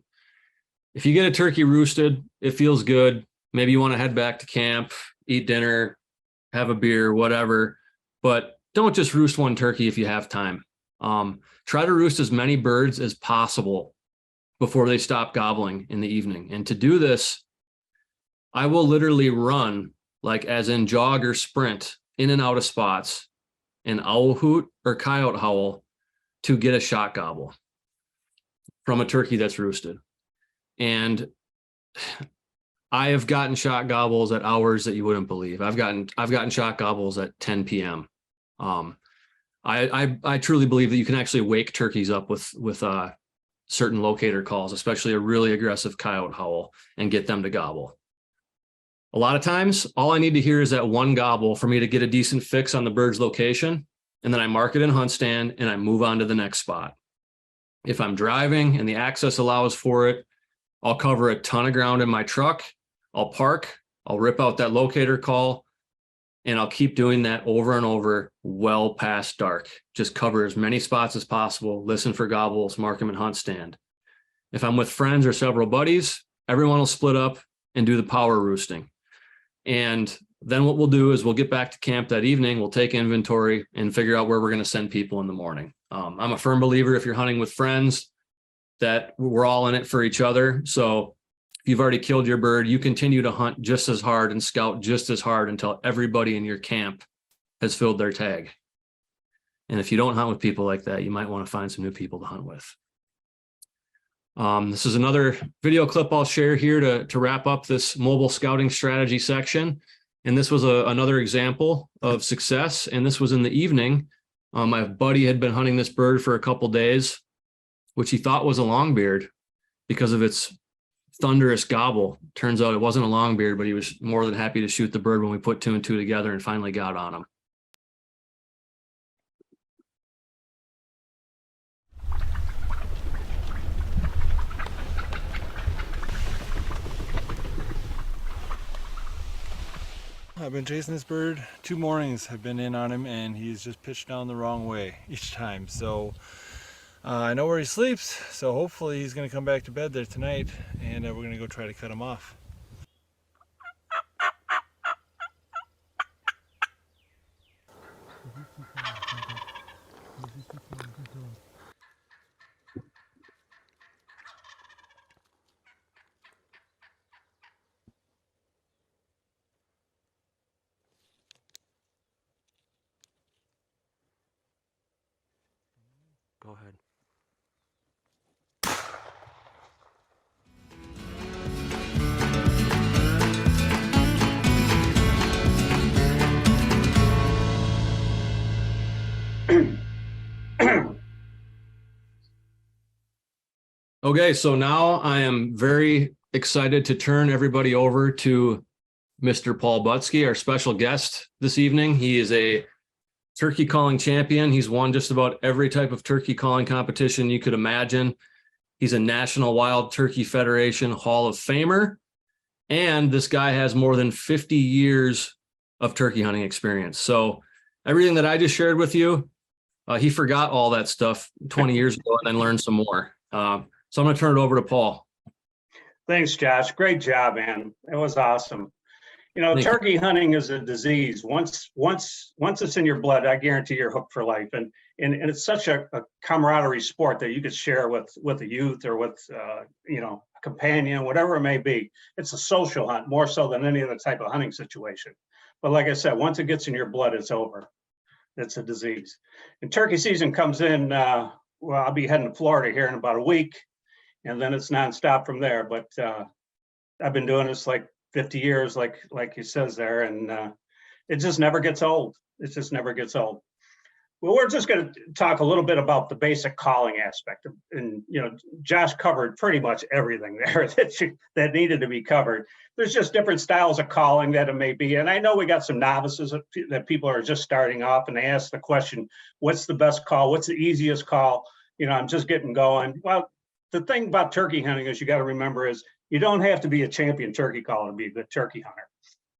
If you get a turkey roosted, it feels good. Maybe you want to head back to camp, eat dinner, have a beer, whatever, but don't just roost one turkey if you have time. Try to roost as many birds as possible before they stop gobbling in the evening. And to do this, I will literally run, like as in jog or sprint, in and out of spots, an owl hoot or coyote howl to get a shot gobble from a turkey that's roosted. And I have gotten shot gobbles at hours that you wouldn't believe. I've gotten shot gobbles at 10 p.m. I truly believe that you can actually wake turkeys up with certain locator calls, especially a really aggressive coyote howl, and get them to gobble. A lot of times, all I need to hear is that one gobble for me to get a decent fix on the bird's location, and then I mark it in HuntStand and I move on to the next spot. If I'm driving and the access allows for it, I'll cover a ton of ground in my truck. I'll park, I'll rip out that locator call, and I'll keep doing that over and over well past dark. Just cover as many spots as possible, listen for gobbles, mark them in HuntStand. If I'm with friends or several buddies, everyone will split up and do the power roosting. And then what we'll do is we'll get back to camp that evening, we'll take inventory and figure out where we're going to send people in the morning. I'm a firm believer, if you're hunting with friends, that we're all in it for each other. So if you've already killed your bird, you continue to hunt just as hard and scout just as hard until everybody in your camp has filled their tag. And if you don't hunt with people like that, you might want to find some new people to hunt with. This is another video clip I'll share here to wrap up this mobile scouting strategy section. And this was another example of success. And this was in the evening. My buddy had been hunting this bird for a couple days, which he thought was a longbeard because of its thunderous gobble. Turns out it wasn't a longbeard, but he was more than happy to shoot the bird when we put 2 and 2 together and finally got on him. I've been chasing this bird 2 mornings. I've been in on him and he's just pitched down the wrong way each time. So I know where he sleeps, so hopefully he's going to come back to bed there tonight, and we're going to go try to cut him off. Go ahead. Okay, so now I am very excited to turn everybody over to Mr. Paul Butski, our special guest this evening. He is a turkey calling champion. He's won just about every type of turkey calling competition you could imagine. He's a National Wild Turkey Federation Hall of Famer. And this guy has more than 50 years of turkey hunting experience. So everything that I just shared with you, he forgot all that stuff 20 years ago and then learned some more. So I'm going to turn it over to Paul. Thanks, Josh. Great job, man. It was awesome. You know, turkey hunting is a disease. Once it's in your blood, I guarantee you're hooked for life. And it's such a camaraderie sport that you could share with a youth or with you know, a companion, whatever it may be. It's a social hunt more so than any other type of hunting situation. But like I said, once it gets in your blood, it's over. It's a disease. And turkey season comes in. Well, I'll be heading to Florida here in about a week, and then it's nonstop from there. But I've been doing this like 50 years, like he says there, and it just never gets old. It just never gets old. Well, we're just going to talk a little bit about the basic calling aspect, and you know, Josh covered pretty much everything there that needed to be covered. There's just different styles of calling that it may be, and I know we got some novices that people are just starting off, and they ask the question, "What's the best call? What's the easiest call?" You know, I'm just getting going. Well, the thing about turkey hunting is you got to remember is you don't have to be a champion turkey caller to be a good turkey hunter.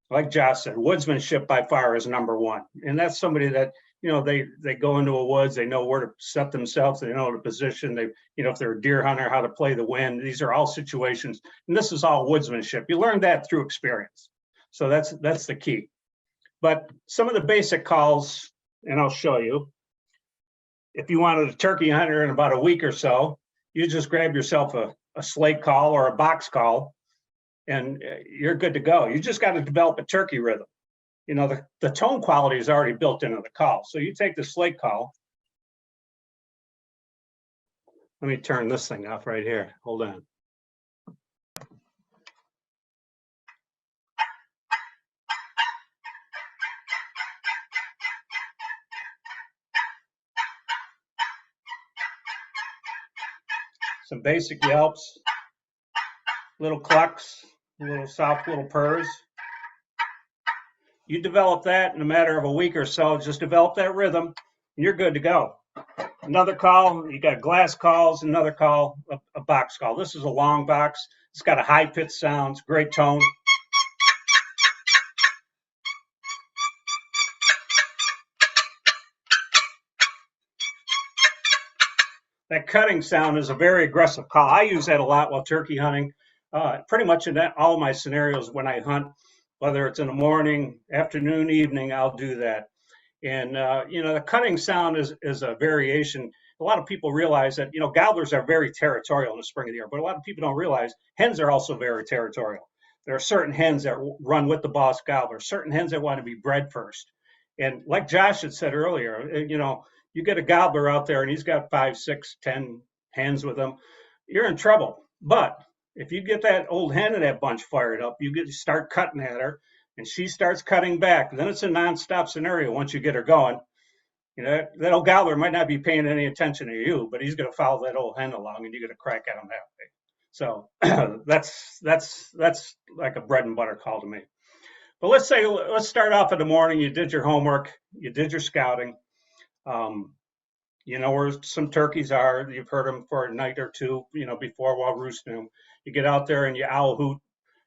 Like Josh said, woodsmanship by far is number one. And that's somebody that, you know, they go into a woods, they know where to set themselves, they know the position, they, you know, if they're a deer hunter, how to play the wind. These are all situations. And this is all woodsmanship. You learn that through experience. So that's the key. But some of the basic calls, and I'll show you. If you wanted a turkey hunter in about a week or so, you just grab yourself a slate call or a box call, and you're good to go. You just got to develop a turkey rhythm. You know, the tone quality is already built into the call. So you take the slate call. Let me turn this thing off right here. Hold on. Some basic yelps, little clucks, little soft little purrs. You develop that in a matter of a week or so. Just develop that rhythm, and you're good to go. Another call, you got glass calls, another call, a box call. This is a long box. It's got a high pitch sound, great tone. That cutting sound is a very aggressive call. I use that a lot while turkey hunting. Pretty much in all my scenarios when I hunt, whether it's in the morning, afternoon, evening, I'll do that. And, the cutting sound is a variation. A lot of people realize that, gobblers are very territorial in the spring of the year, but a lot of people don't realize hens are also very territorial. There are certain hens that run with the boss gobbler, certain hens that want to be bred first. And like Josh had said earlier, you get a gobbler out there and he's got 5, 6, 10 hens with him, you're in trouble. But if you get that old hen in that bunch fired up, you get to start cutting at her and she starts cutting back. Then it's a nonstop scenario once you get her going. That old gobbler might not be paying any attention to you, but he's going to follow that old hen along and you're going to crack at him that way. So that's like a bread and butter call to me. But let's start off in the morning. You did your homework, you did your scouting. You know where some turkeys are. You've heard them for a night or two, before while roosting them. You get out there and you owl hoot.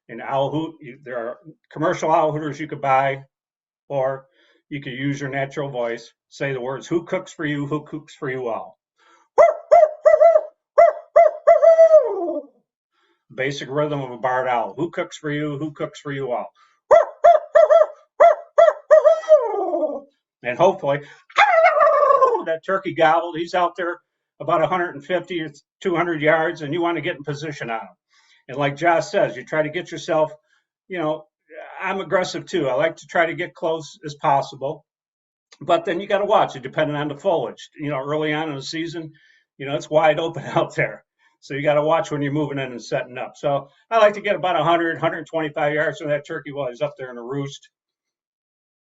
And owl hoot, there are commercial owl hooters you could buy, or you could use your natural voice. Say the words, who cooks for you, who cooks for you all. Basic rhythm of a barred owl. Who cooks for you, who cooks for you all. And hopefully, that turkey gobbled. He's out there about 150 or 200 yards, and you want to get in position on him. And like Josh says, you try to get yourself, I'm aggressive too. I like to try to get close as possible. But then you got to watch it depending on the foliage. Early on in the season, it's wide open out there. So you got to watch when you're moving in and setting up. So I like to get about 100, 125 yards from that turkey while he's up there in a roost.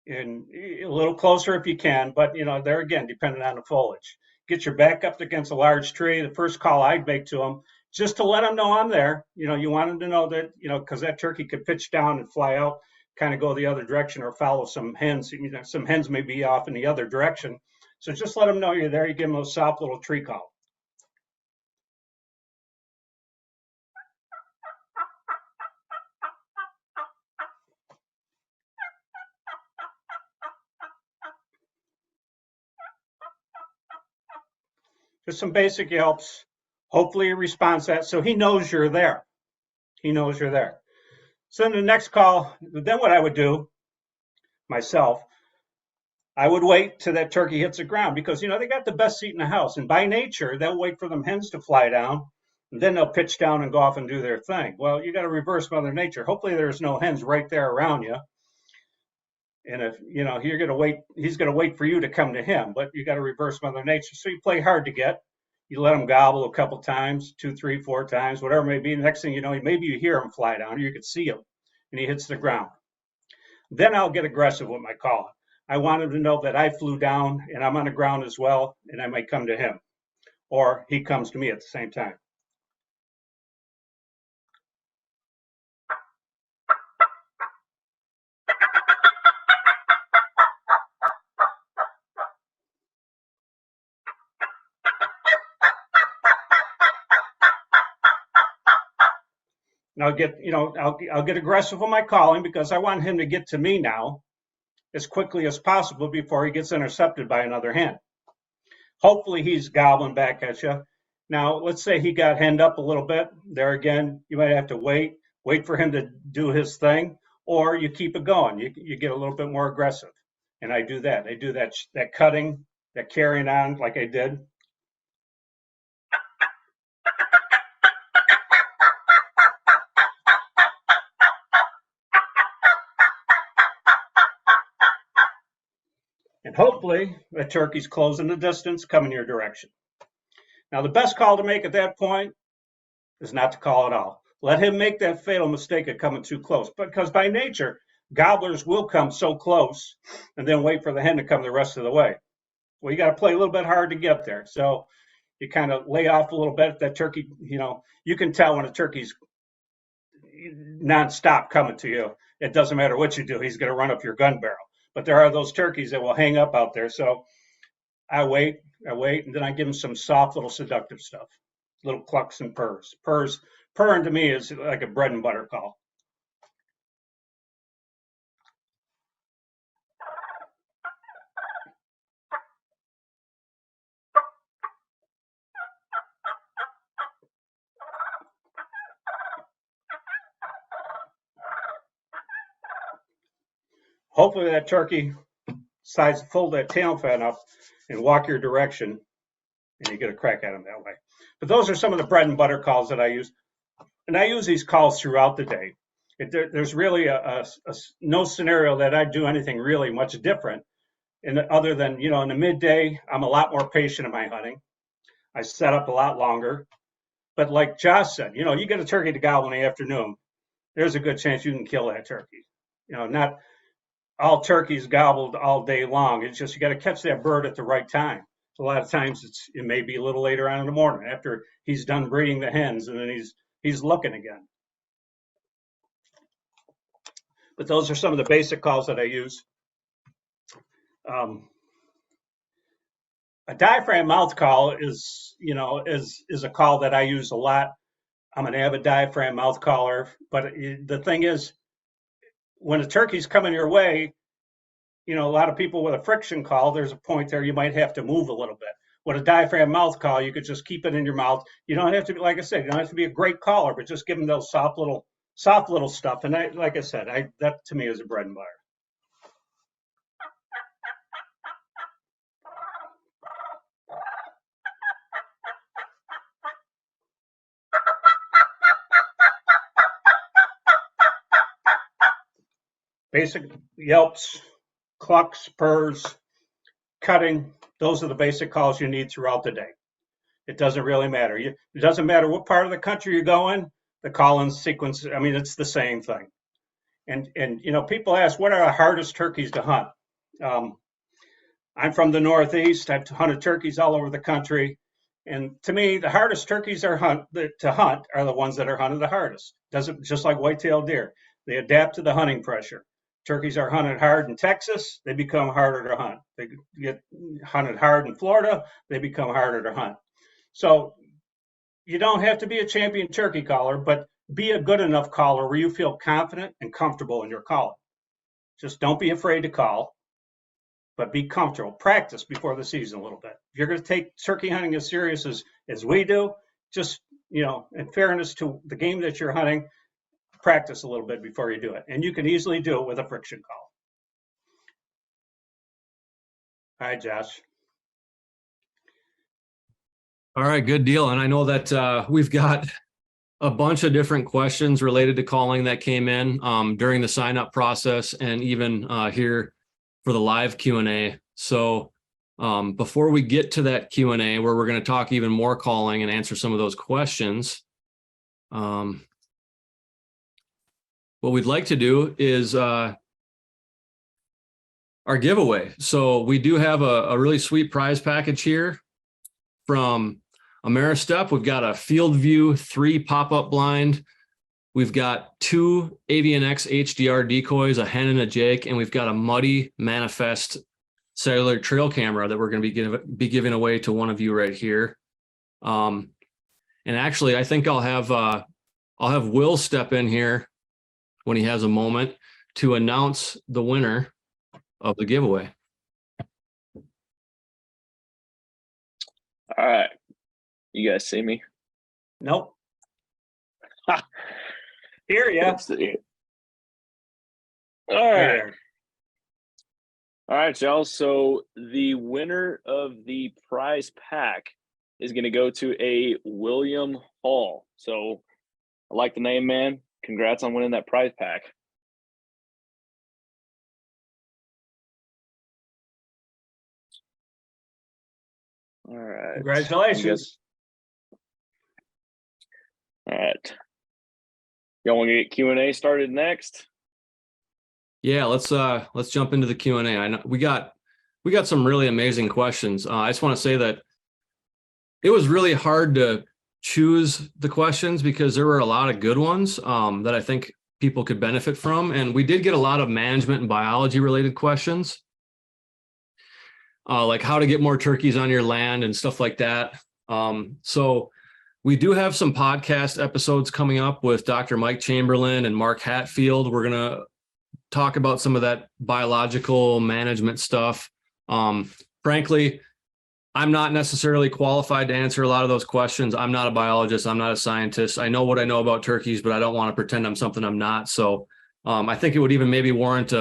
And a little closer if you can, but there again, depending on the foliage. Get your back up against a large tree. The first call I'd make to him, just to let him know I'm there. You want him to know that, because that turkey could pitch down and fly out, kind of go the other direction or follow some hens. Some hens may be off in the other direction. So just let him know you're there. You give him a soft little tree call. Just some basic yelps. Hopefully he responds to that so he knows you're there. He knows you're there. So in the next call, then what I would do myself, I would wait till that turkey hits the ground because, they got the best seat in the house. And by nature, they'll wait for them hens to fly down. And then they'll pitch down and go off and do their thing. Well, you got to reverse Mother Nature. Hopefully there's no hens right there around you. And if, you're going to wait, he's going to wait for you to come to him, but you got to reverse Mother Nature. So you play hard to get. You let him gobble a couple times, 2, 3, 4 times, whatever it may be. The next thing you know, maybe you hear him fly down, or you can see him, and he hits the ground. Then I'll get aggressive with my call. I want him to know that I flew down, and I'm on the ground as well, and I might come to him, or he comes to me at the same time. And I'll get aggressive with my calling because I want him to get to me now as quickly as possible before he gets intercepted by another hen. Hopefully he's gobbling back at you. Now, let's say he got henned up a little bit. There again, you might have to wait for him to do his thing, or you keep it going. You get a little bit more aggressive. And I do that. I do that cutting, that carrying on like I did. hopefully the turkey's closing the distance, coming your direction. Now, the best call to make at that point is not to call at all. Let him make that fatal mistake of coming too close, because by nature, gobblers will come so close and then wait for the hen to come the rest of the way. Well, you got to play a little bit hard to get there. So you kind of lay off a little bit. If that turkey, you can tell when a turkey's nonstop coming to you. It doesn't matter what you do. He's going to run up your gun barrel. But there are those turkeys that will hang up out there. So I wait, and then I give him some soft little seductive stuff, little clucks and purrs. Purring to me is like a bread and butter call. Hopefully that turkey decides to fold that tail fan up and walk your direction, and you get a crack at him that way. But those are some of the bread and butter calls that I use. And I use these calls throughout the day. There's really no scenario that I do anything really much different. And other than, in the midday, I'm a lot more patient in my hunting. I set up a lot longer. But like Josh said, you get a turkey to gobble in the afternoon, there's a good chance you can kill that turkey. Not all turkeys gobbled all day long. It's just you got to catch that bird at the right time. A lot of times it may be a little later on in the morning after he's done breeding the hens, and then he's looking again. But those are some of the basic calls that I use. A diaphragm mouth call is a call that I use a lot. I'm an avid diaphragm mouth caller, but the thing is, when a turkey's coming your way, a lot of people with a friction call, there's a point there you might have to move a little bit. With a diaphragm mouth call, you could just keep it in your mouth. You don't have to be, like I said, you don't have to be a great caller, but just give them those soft little stuff. And like I said, that to me is a bread and butter. Basic yelps, clucks, purrs, cutting. Those are the basic calls you need throughout the day. It doesn't really matter. It doesn't matter what part of the country you're going. The call-in sequence, it's the same thing. And people ask, what are the hardest turkeys to hunt? I'm from the Northeast. I've hunted turkeys all over the country. And to me, the hardest turkeys to hunt are the ones that are hunted the hardest. Just like white-tailed deer. They adapt to the hunting pressure. Turkeys are hunted hard in Texas, they become harder to hunt. They get hunted hard in Florida, they become harder to hunt. So you don't have to be a champion turkey caller, but be a good enough caller where you feel confident and comfortable in your calling. Just don't be afraid to call, but be comfortable. Practice before the season a little bit. If you're going to take turkey hunting as serious as we do, just, in fairness to the game that you're hunting, practice a little bit before you do it. And you can easily do it with a friction call. All right, Josh. All right, good deal. And I know that we've got a bunch of different questions related to calling that came in during the sign-up process and even here for the live Q&A. So before we get to that Q&A, where we're going to talk even more calling and answer some of those questions, what we'd like to do is our giveaway. So we do have a really sweet prize package here from Ameristep. We've got a Field View 3 pop-up blind. We've got 2 Avian X HDR decoys, a hen and a jake, and we've got a Muddy Manifest cellular trail camera that we're going to be giving away to one of you right here. And actually, I think I'll have Will step in here when he has a moment to announce the winner of the giveaway. All right. You guys see me? Nope. Here, yeah. Let's see. All right. Here. All right, y'all. So the winner of the prize pack is going to go to a William Hall. So I like the name, man. Congrats on winning that prize pack. All right. Congratulations. All right. Y'all want to get Q&A started next? Yeah, let's jump into the Q&A. I know we got some really amazing questions. I just want to say that it was really hard to choose the questions because there were a lot of good ones that I think people could benefit from. And we did get a lot of management and biology related questions, like how to get more turkeys on your land and stuff like that. So we do have some podcast episodes coming up with Dr. Mike Chamberlain and Mark Hatfield. We're going to talk about some of that biological management stuff. Frankly, I'm not necessarily qualified to answer a lot of those questions. I'm not a biologist. I'm not a scientist. I know what I know about turkeys, but I don't want to pretend I'm something I'm not. So I think it would even maybe warrant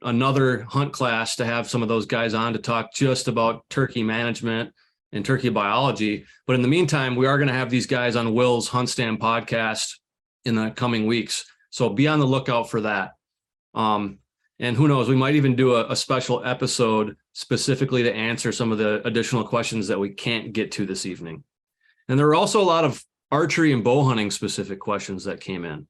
another hunt class to have some of those guys on to talk just about turkey management and turkey biology. But in the meantime, we are going to have these guys on Will's HuntStand podcast in the coming weeks. So be on the lookout for that. And who knows, we might even do a special episode specifically to answer some of the additional questions that we can't get to this evening. And there were also a lot of archery and bow hunting specific questions that came in.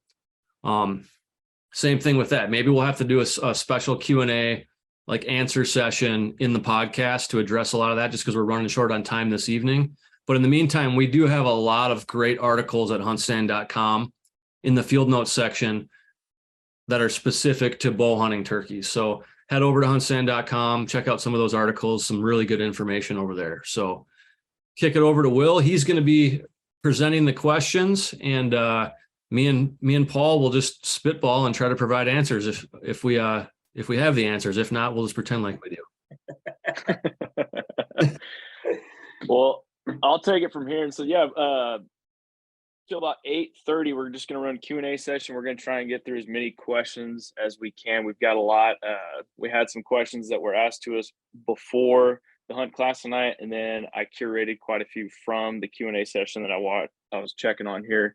Same thing with that. Maybe we'll have to do a special Q&A like answer session in the podcast to address a lot of that, just because we're running short on time this evening. But in the meantime, we do have a lot of great articles at HuntStand.com in the field notes section that are specific to bow hunting turkeys. So head over to HuntStand.com, check out some of those articles, some really good information over there. So kick it over to Will. He's going to be presenting the questions, and me and Paul will just spitball and try to provide answers if we have the answers. If not, we'll just pretend like we do. Well, I'll take it from here. And so, yeah, till about 8:30, we're just going to run a Q&A session. We're going to try and get through as many questions as we can. We've got a lot. We had some questions that were asked to us before the hunt class tonight, and then I curated quite a few from the Q&A session that I was checking on here.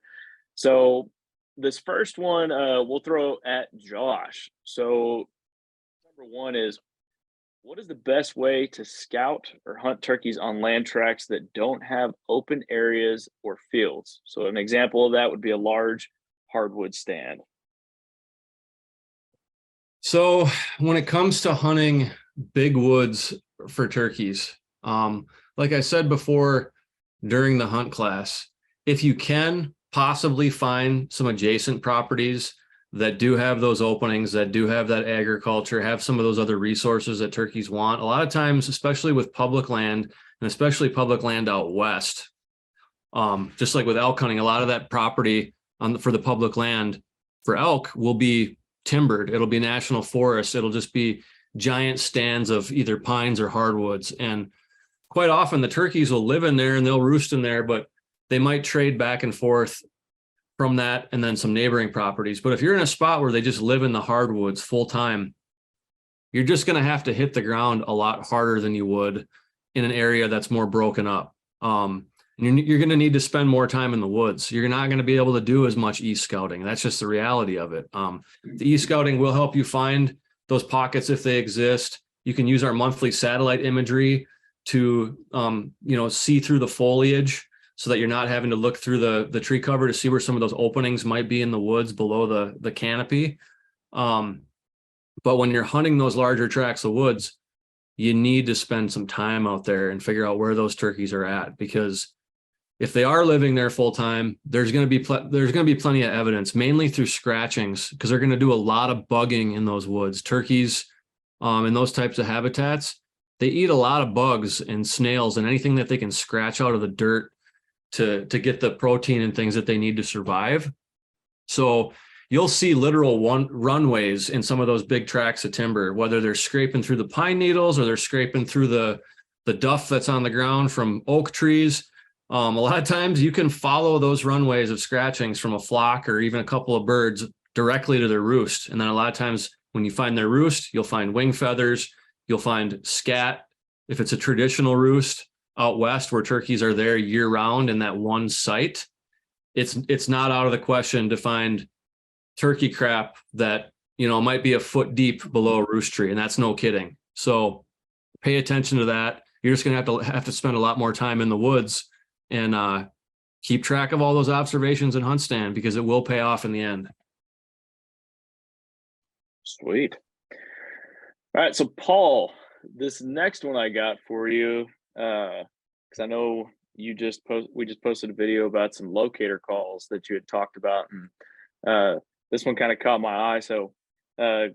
So this first one we'll throw at Josh. So number one is, what is the best way to scout or hunt turkeys on land tracts that don't have open areas or fields? So an example of that would be a large hardwood stand. So when it comes to hunting big woods for turkeys, like I said before during the hunt class, if you can possibly find some adjacent properties that do have those openings, that do have that agriculture, have some of those other resources that turkeys want. A lot of times, especially with public land, and especially public land out west, just like with elk hunting, a lot of that property for the public land for elk will be timbered. It'll be national forest. It'll just be giant stands of either pines or hardwoods. And quite often the turkeys will live in there and they'll roost in there, but they might trade back and forth from that and then some neighboring properties. But if you're in a spot where they just live in the hardwoods full time, you're just going to have to hit the ground a lot harder than you would in an area that's more broken up. And you're going to need to spend more time in the woods. You're not going to be able to do as much e-scouting. That's just the reality of it. The e-scouting will help you find those pockets if they exist. You can use our monthly satellite imagery to see through the foliage, so that you're not having to look through the tree cover to see where some of those openings might be in the woods below the canopy. But when you're hunting those larger tracts of woods, you need to spend some time out there and figure out where those turkeys are at, because if they are living there full time, there's going to be plenty of evidence, mainly through scratchings, because they're going to do a lot of bugging in those woods. Turkeys in those types of habitats, they eat a lot of bugs and snails and anything that they can scratch out of the dirt to get the protein and things that they need to survive. So you'll see literal runways in some of those big tracts of timber, whether they're scraping through the pine needles or they're scraping through the duff that's on the ground from oak trees. A lot of times you can follow those runways of scratchings from a flock or even a couple of birds directly to their roost. And then a lot of times when you find their roost, you'll find wing feathers, you'll find scat if it's a traditional roost out west where turkeys are there year round in that one site. It's not out of the question to find turkey crap that might be a foot deep below a roost tree, and that's no kidding. So pay attention to that. You're just going to have to spend a lot more time in the woods and keep track of all those observations in HuntStand, because it will pay off in the end. Sweet. All right, so Paul, this next one I got for you, because I know we just posted a video about some locator calls that you had talked about, and this one kind of caught my eye. So an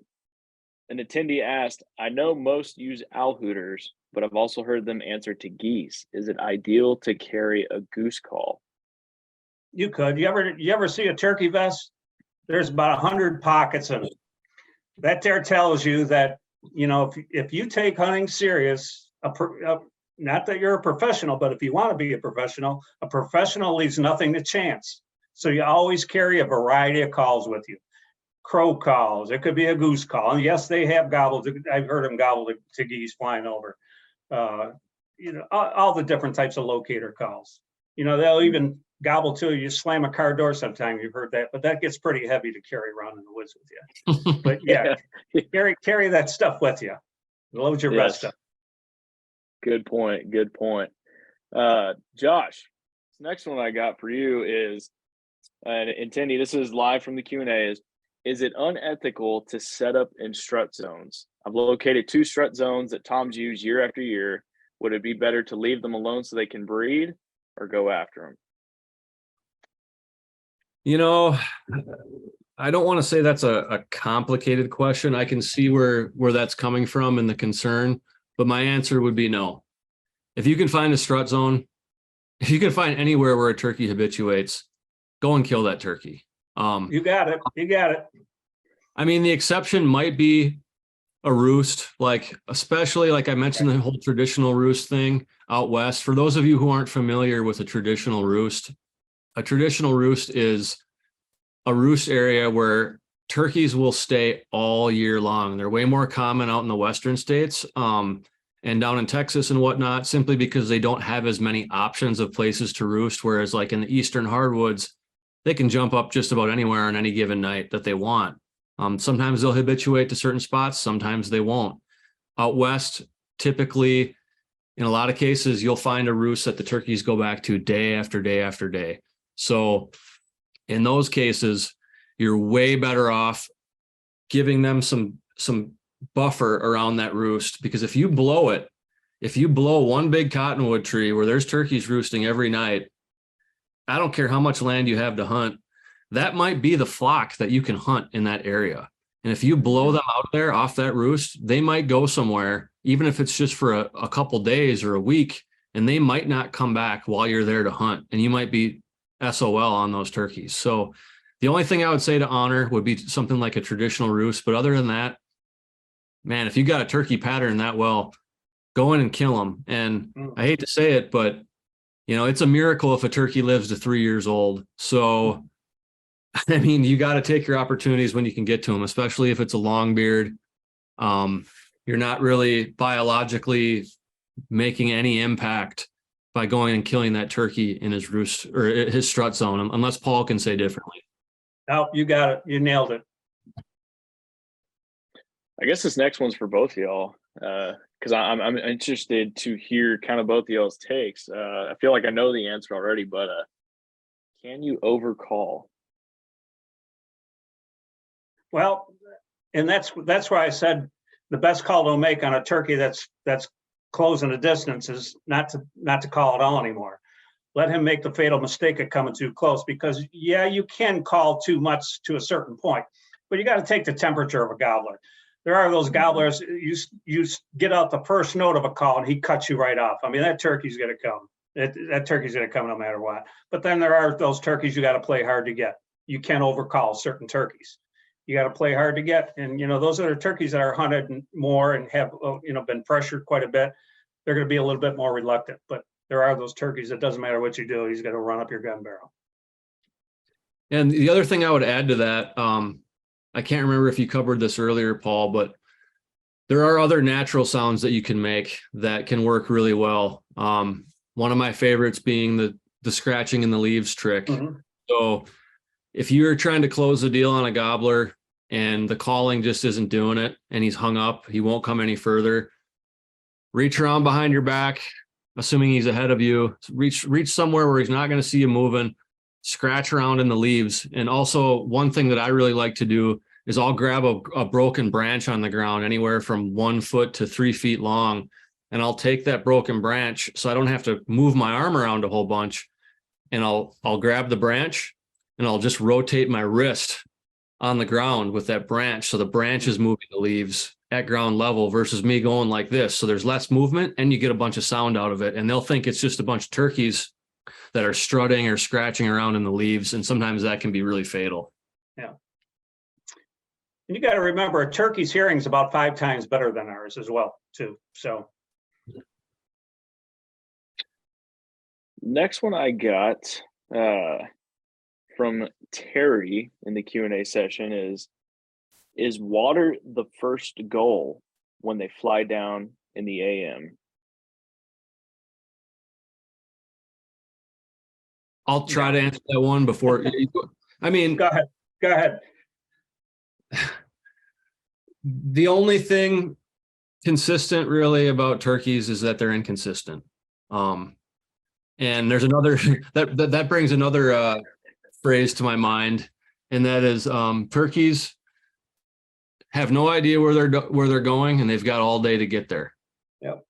attendee asked, I know most use owl hooters, but I've also heard them answer to geese. Is it ideal to carry a goose call? You could. You ever see a turkey vest? There's about 100 pockets in it. That there tells you that, you know, if you take hunting serious, not that you're a professional, but if you want to be a professional leaves nothing to chance. So you always carry a variety of calls with you. Crow calls, it could be a goose call. And yes, they have gobbled. I've heard them gobble to geese flying over. You know, all the different types of locator calls. You know, they'll even gobble till you slam a car door sometime. You've heard that, but that gets pretty heavy to carry around in the woods with you. But yeah, carry that stuff with you. Load your best up. Good point. Good point. Josh, this next one I got for you is, and Tindy, this is live from the Q&A, is it unethical to set up in strut zones? I've located 2 strut zones that Tom's use year after year. Would it be better to leave them alone so they can breed or go after them? You know, I don't want to say that's a complicated question. I can see where that's coming from and the concern, but my answer would be no. If you can find a strut zone, if you can find anywhere where a turkey habituates, go and kill that turkey. You got it. You got it. I mean, the exception might be a roost, like, especially like I mentioned, the whole traditional roost thing out west. For those of you who aren't familiar with a traditional roost is a roost area where turkeys will stay all year long. They're way more common out in the western states and down in Texas and whatnot, simply because they don't have as many options of places to roost. Whereas like in the eastern hardwoods, they can jump up just about anywhere on any given night that they want. Sometimes they'll habituate to certain spots, sometimes they won't. Out west, typically, in a lot of cases, you'll find a roost that the turkeys go back to day after day after day. So in those cases, you're way better off giving them some buffer around that roost, because if you blow one big cottonwood tree where there's turkeys roosting every night, I don't care how much land you have to hunt, that might be the flock that you can hunt in that area. And if you blow them out there off that roost, they might go somewhere, even if it's just for a couple days or a week, and they might not come back while you're there to hunt. And you might be SOL on those turkeys. So the only thing I would say to honor would be something like a traditional roost. But other than that, man, if you got a turkey pattern that well, go in and kill them. And I hate to say it, but you know, it's a miracle if a turkey lives to 3 years old. So, I mean, you got to take your opportunities when you can get to them, especially if it's a long beard. You're not really biologically making any impact by going and killing that turkey in his roost or his strut zone, unless Paul can say differently. Oh, you got it. You nailed it. I guess this next one's for both of y'all, because I'm interested to hear kind of both of y'all's takes. I feel like I know the answer already, but can you overcall? Well, and that's why I said the best call to make on a turkey that's closing the distance is not to call at all anymore. Let him make the fatal mistake of coming too close, because yeah, you can call too much to a certain point, but you got to take the temperature of a gobbler. There are those gobblers, you get out the first note of a call and he cuts you right off. I mean, that turkey's going to come. That turkey's going to come no matter what. But then there are those turkeys you got to play hard to get. You can't overcall certain turkeys. You got to play hard to get. And, you know, those are the turkeys that are hunted more and have, you know, been pressured quite a bit. They're going to be a little bit more reluctant. But there are those turkeys that doesn't matter what you do, he's going to run up your gun barrel. And the other thing I would add to that, I can't remember if you covered this earlier, Paul, but there are other natural sounds that you can make that can work really well. One of my favorites being the scratching in the leaves trick. Mm-hmm. So if you're trying to close the deal on a gobbler and the calling just isn't doing it and he's hung up, he won't come any further, reach around behind your back, assuming he's ahead of you, reach somewhere where he's not going to see you moving, scratch around in the leaves. And also one thing that I really like to do is I'll grab a broken branch on the ground, anywhere from 1 foot to 3 feet long. And I'll take that broken branch so I don't have to move my arm around a whole bunch. And I'll grab the branch and I'll just rotate my wrist on the ground with that branch. So the branch is moving the leaves at ground level versus me going like this. So there's less movement and you get a bunch of sound out of it. And they'll think it's just a bunch of turkeys that are strutting or scratching around in the leaves. And sometimes that can be really fatal. Yeah. And you got to remember, a turkey's hearing is about 5 times better than ours as well, too. So. Next one I got from Terry in the Q&A session is water the first goal when they fly down in the AM? I'll try to answer that one before. I mean, Go ahead. The only thing consistent really about turkeys is that they're inconsistent. And there's another that brings another phrase to my mind, and that is turkeys have no idea where they're going, and they've got all day to get there. Yep.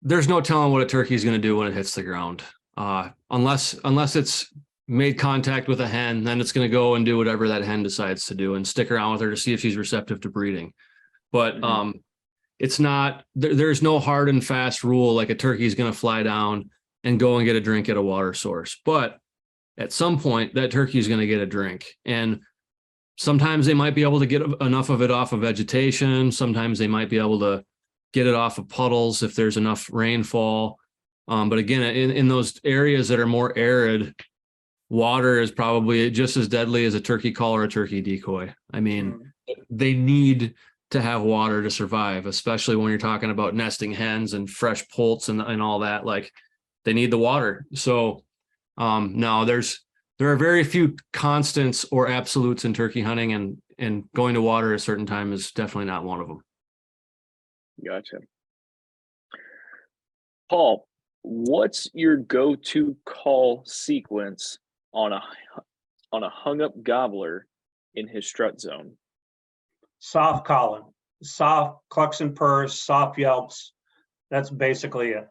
There's no telling what a turkey is going to do when it hits the ground, unless it's made contact with a hen. Then it's going to go and do whatever that hen decides to do and stick around with her to see if she's receptive to breeding. But it's not, there's no hard and fast rule like a turkey is going to fly down and go and get a drink at a water source. But at some point, that turkey is going to get a drink. And sometimes they might be able to get enough of it off of vegetation. Sometimes they might be able to get it off of puddles if there's enough rainfall. But again, in those areas that are more arid, water is probably just as deadly as a turkey call or a turkey decoy. I mean, they need to have water to survive, especially when you're talking about nesting hens and fresh poults and all that. Like, they need the water. So now there are very few constants or absolutes in turkey hunting, and going to water at a certain time is definitely not one of them. Gotcha. Paul, what's your go-to call sequence on a hung up gobbler in his strut zone? Soft calling, soft clucks and purrs, soft yelps. That's basically it.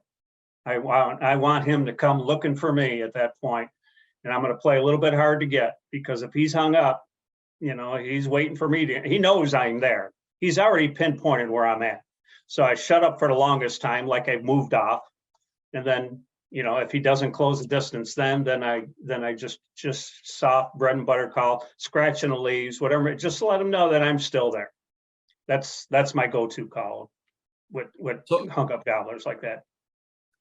I want him to come looking for me at that point, and I'm going to play a little bit hard to get, because if he's hung up, he's waiting for me he knows I'm there. He's already pinpointed where I'm at. So I shut up for the longest time, like I've moved off, and then if he doesn't close the distance, then I just soft bread and butter call, scratching the leaves, whatever, just to let him know that I'm still there. That's my go-to call with hung up gobblers like that.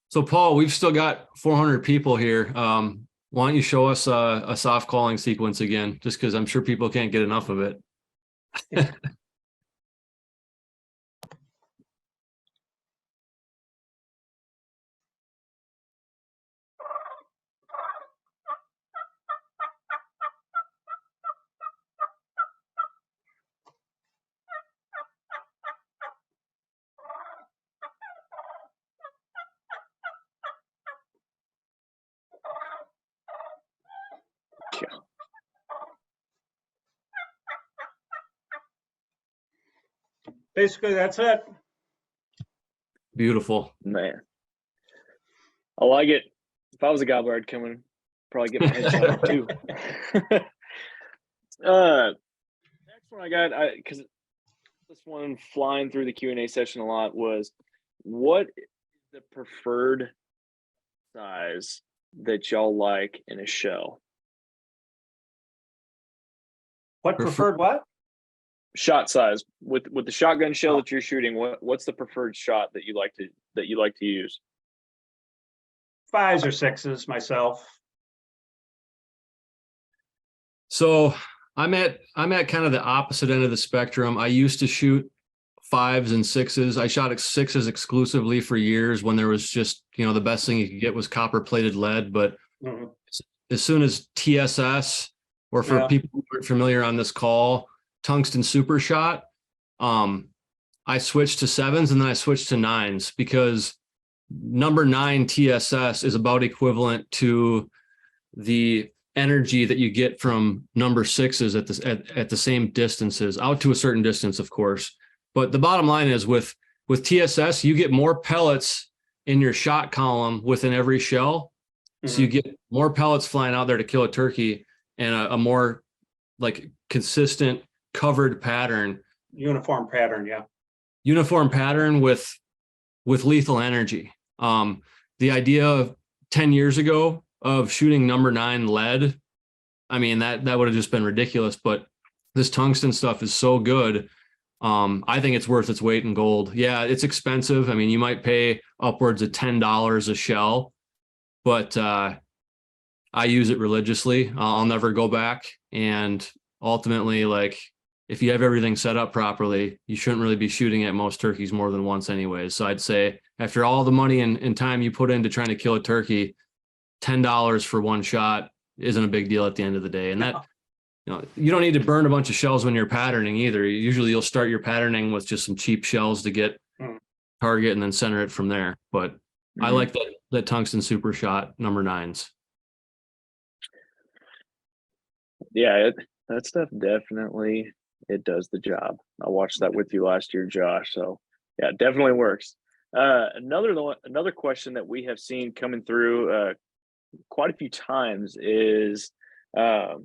So Paul, we've still got 400 people here. Why don't you show us a soft calling sequence again, just because I'm sure people can't get enough of it. Basically, that's it. Beautiful. Man, I like it. If I was a gobbler, I'd come in, probably get my head shot off too. Next one I got, because this one flying through the Q&A session a lot, was, what is the preferred size that y'all like in a shell? What preferred what? Shot size with the shotgun shell that you're shooting. What's the preferred shot that you like to use? 5s or 6s myself. So I'm at kind of the opposite end of the spectrum. I used to shoot 5s and 6s. I shot 6s exclusively for years when there was just, the best thing you could get was copper plated lead. But as soon as TSS, or for people who aren't familiar on this call, tungsten super shot, I switched to 7s and then I switched to 9s because number 9 TSS is about equivalent to the energy that you get from number 6s at the same distances, out to a certain distance, of course. But the bottom line is with TSS, you get more pellets in your shot column within every shell. So you get more pellets flying out there to kill a turkey, and a more like consistent covered pattern. Uniform pattern, yeah. Uniform pattern with lethal energy. The idea of 10 years ago of shooting number 9 lead, I mean, that would have just been ridiculous, but this tungsten stuff is so good. I think it's worth its weight in gold. Yeah, it's expensive. I mean, you might pay upwards of $10 a shell, but I use it religiously. I'll never go back. And ultimately, like, if you have everything set up properly, you shouldn't really be shooting at most turkeys more than once anyways. So I'd say after all the money and time you put into trying to kill a turkey, $10 for one shot isn't a big deal at the end of the day. And that, you don't need to burn a bunch of shells when you're patterning either. Usually you'll start your patterning with just some cheap shells to get target and then center it from there. But I like that tungsten super shot number 9s. Yeah, that stuff definitely, it does the job. I watched that with you last year, Josh. So yeah, it definitely works. Another question that we have seen coming through quite a few times is how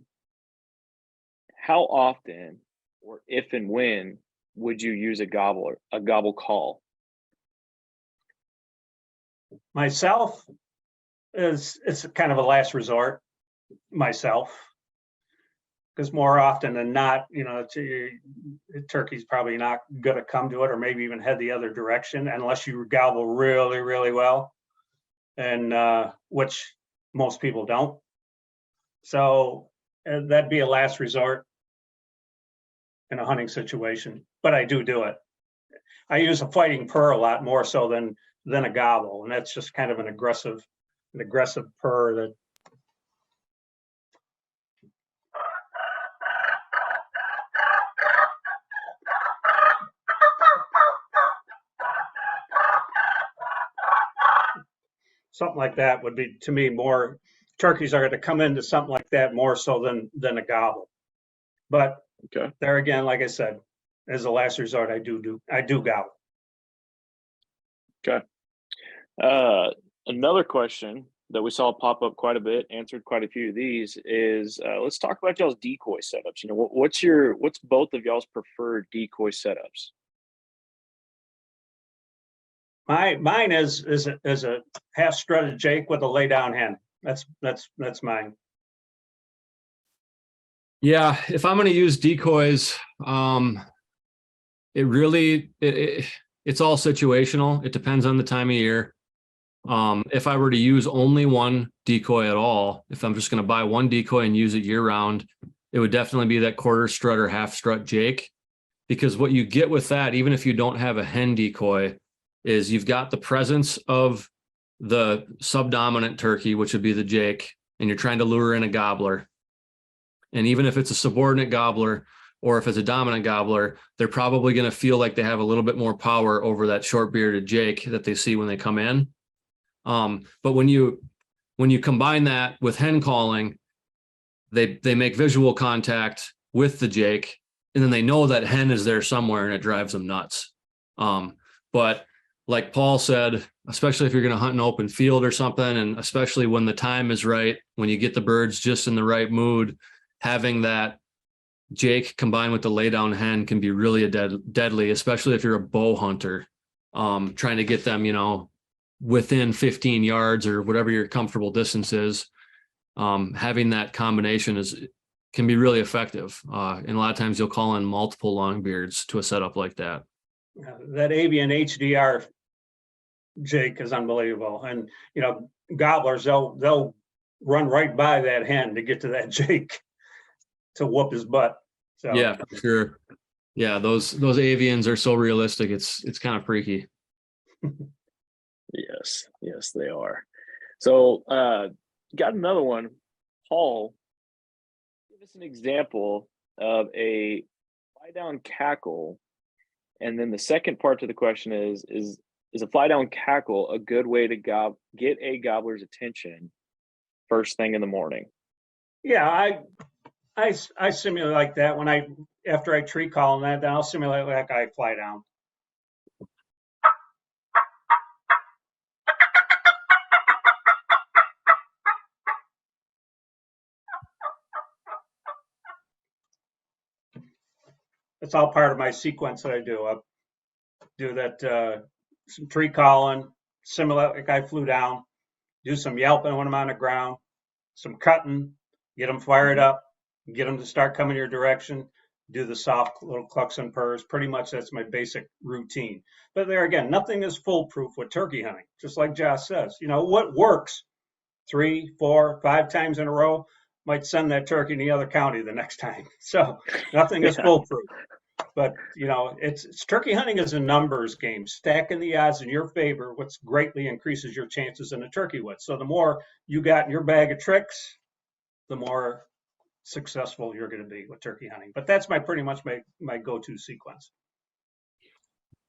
often or if and when would you use a gobble call? Myself, it's kind of a last resort myself, because more often than not, turkey's probably not going to come to it, or maybe even head the other direction unless you gobble really, really well, and which most people don't. So that'd be a last resort in a hunting situation, but I do it. I use a fighting purr a lot more so than a gobble, and that's just kind of an aggressive purr that something like that would be, to me, more. Turkeys are going to come into something like that more so than a gobble. But Okay. There again, like I said, as a last resort, I do gobble. Okay. Another question that we saw pop up quite a bit, answered quite a few of these, is let's talk about y'all's decoy setups. What's both of y'all's preferred decoy setups? Mine is a half strutted Jake with a lay down hen. That's mine. Yeah, if I'm going to use decoys, it's all situational. It depends on the time of year. If I were to use only one decoy at all, if I'm just going to buy one decoy and use it year round, it would definitely be that quarter strut or half strut Jake, because what you get with that, even if you don't have a hen decoy, is you've got the presence of the subdominant turkey, which would be the Jake, and you're trying to lure in a gobbler. And even if it's a subordinate gobbler or if it's a dominant gobbler, they're probably going to feel like they have a little bit more power over that short bearded Jake that they see when they come in. But when you combine that with hen calling, they make visual contact with the Jake, and then they know that hen is there somewhere, and it drives them nuts. But like Paul said, especially if you're going to hunt an open field or something, and especially when the time is right, when you get the birds just in the right mood, having that Jake combined with the laydown hen can be really deadly, especially if you're a bow hunter, trying to get them, within 15 yards or whatever your comfortable distance is. Having that combination can be really effective. And a lot of times you'll call in multiple longbeards to a setup like that. That avian HDR Jake is unbelievable. And, gobblers, they'll run right by that hen to get to that Jake to whoop his butt. So yeah, for sure. Yeah, those avians are so realistic. It's kind of freaky. Yes, they are. So got another one. Paul, give us an example of a lie down cackle And then the second part to the question is a fly down cackle a good way to get a gobbler's attention first thing in the morning? Yeah, I simulate like that after I tree call and that, then I'll simulate like I fly down. It's all part of my sequence that I do. I do that, some tree calling, simulate like I flew down, do some yelping when I'm on the ground, some cutting, get them fired up, get them to start coming your direction, do the soft little clucks and purrs. Pretty much that's my basic routine. But there again, nothing is foolproof with turkey hunting. Just like Josh says, what works 3, 4, 5 times in a row might send that turkey in the other county the next time. So nothing is foolproof. But it's turkey hunting is a numbers game, stacking the odds in your favor, which greatly increases your chances in a turkey wit. So the more you got in your bag of tricks, the more successful you're going to be with turkey hunting. But that's pretty much my go-to sequence.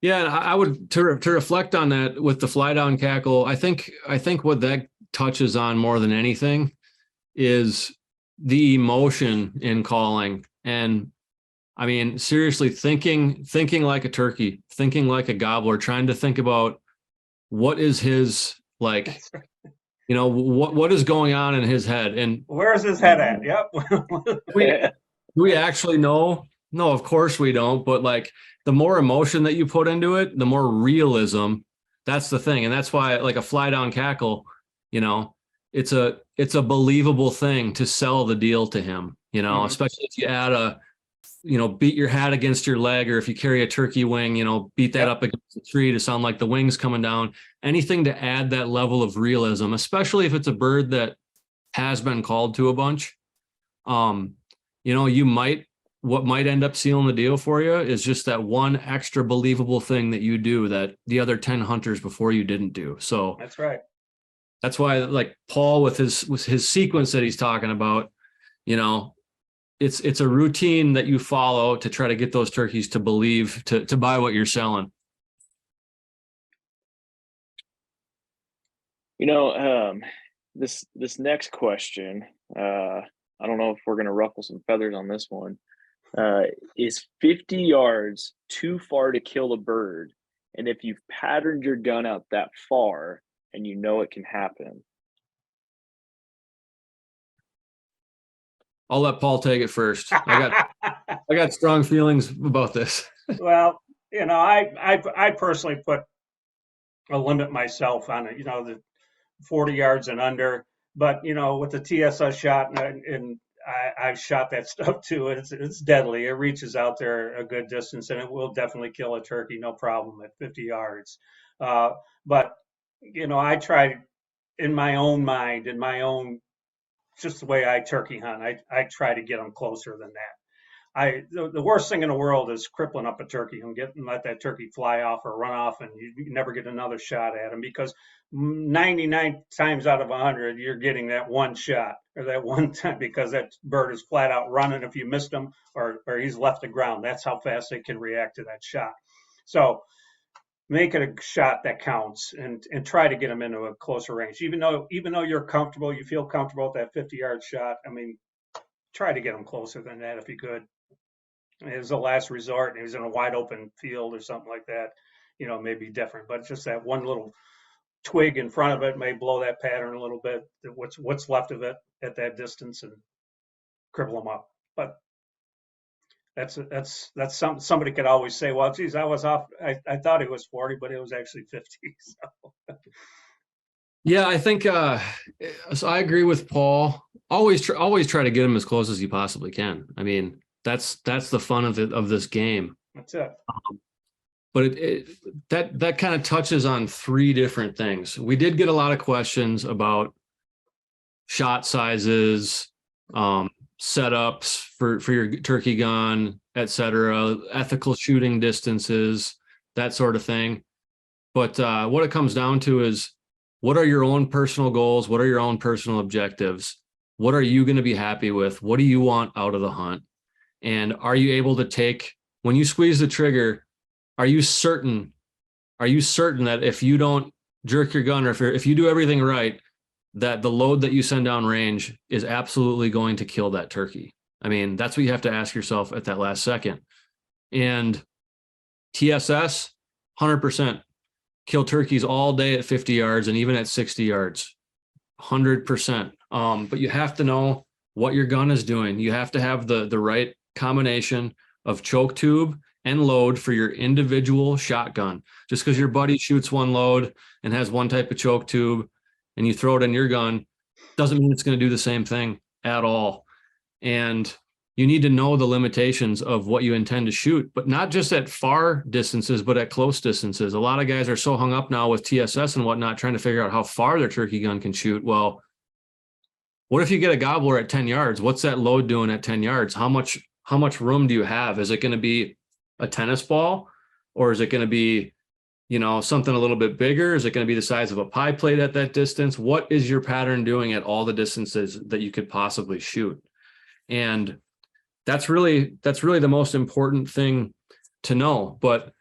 Yeah, and I would to reflect on that with the fly down cackle. I think what that touches on more than anything is the emotion in calling. And I mean, seriously, thinking like a turkey, thinking like a gobbler, trying to think about what is his like, what is going on in his head, and where's his head at? Yep. Do we actually know? No, of course we don't. But like, the more emotion that you put into it, the more realism. That's the thing, and that's why like a fly down cackle, it's a believable thing to sell the deal to him. Especially if you add beat your hat against your leg, or if you carry a turkey wing, beat that up against the tree to sound like the wing's coming down. Anything to add that level of realism, especially if it's a bird that has been called to a bunch. What might end up sealing the deal for you is just that one extra believable thing that you do that the other 10 hunters before you didn't do. So that's right. That's why, like Paul with his sequence that he's talking about, it's a routine that you follow to try to get those turkeys to believe, to buy what you're selling. This next question, I don't know if we're going to ruffle some feathers on this one. Is 50 yards too far to kill a bird? And if you've patterned your gun out that far and it can happen? I'll let Paul take it first. I got strong feelings about this. Well, I personally put a limit myself on it, the 40 yards and under. But with the TSS shot, and I've shot that stuff too. It's deadly. It reaches out there a good distance, and it will definitely kill a turkey, no problem, at 50 yards. But I try in my own mind, just the way I turkey hunt, I try to get them closer than that. The worst thing in the world is crippling up a turkey and let that turkey fly off or run off, and you never get another shot at him, because 99 times out of 100 you're getting that one shot or that one time, because that bird is flat out running if you missed him or he's left the ground. That's how fast they can react to that shot. So make it a shot that counts, and try to get them into a closer range. Even though you're comfortable, you feel comfortable with that 50-yard shot, I mean, try to get them closer than that if you could. It was a last resort, and he was in a wide open field or something like that, maybe different. But just that one little twig in front of it may blow that pattern a little bit, what's left of it at that distance, and cripple them up. But that's somebody could always say, well, geez, I was off. I thought it was 40, but it was actually 50. So. Yeah, I think so. I agree with Paul. Always try to get them as close as you possibly can. I mean, that's the fun of this game. That's it. But that kind of touches on 3 different things. We did get a lot of questions about shot sizes, setups for your turkey gun, etc., ethical shooting distances, that sort of thing. But what it comes down to is, what are your own personal goals? What are your own personal objectives? What are you going to be happy with? What do you want out of the hunt? And are you able to take, when you squeeze the trigger, are you certain that if you don't jerk your gun, or if you do everything right, that the load that you send down range is absolutely going to kill that turkey? I mean, that's what you have to ask yourself at that last second. And TSS, 100%. Kill turkeys all day at 50 yards and even at 60 yards, 100%. But you have to know what your gun is doing. You have to have the right combination of choke tube and load for your individual shotgun. Just because your buddy shoots one load and has one type of choke tube and you throw it in your gun doesn't mean it's going to do the same thing at all. And you need to know the limitations of what you intend to shoot, but not just at far distances, but at close distances. A lot of guys are so hung up now with TSS and whatnot, trying to figure out how far their turkey gun can shoot. Well, what if you get a gobbler at 10 yards? What's that load doing at 10 yards? How much room do you have? Is it going to be a tennis ball, or is it going to be, something a little bit bigger? Is it going to be the size of a pie plate at that distance? What is your pattern doing at all the distances that you could possibly shoot? And that's really the most important thing to know. But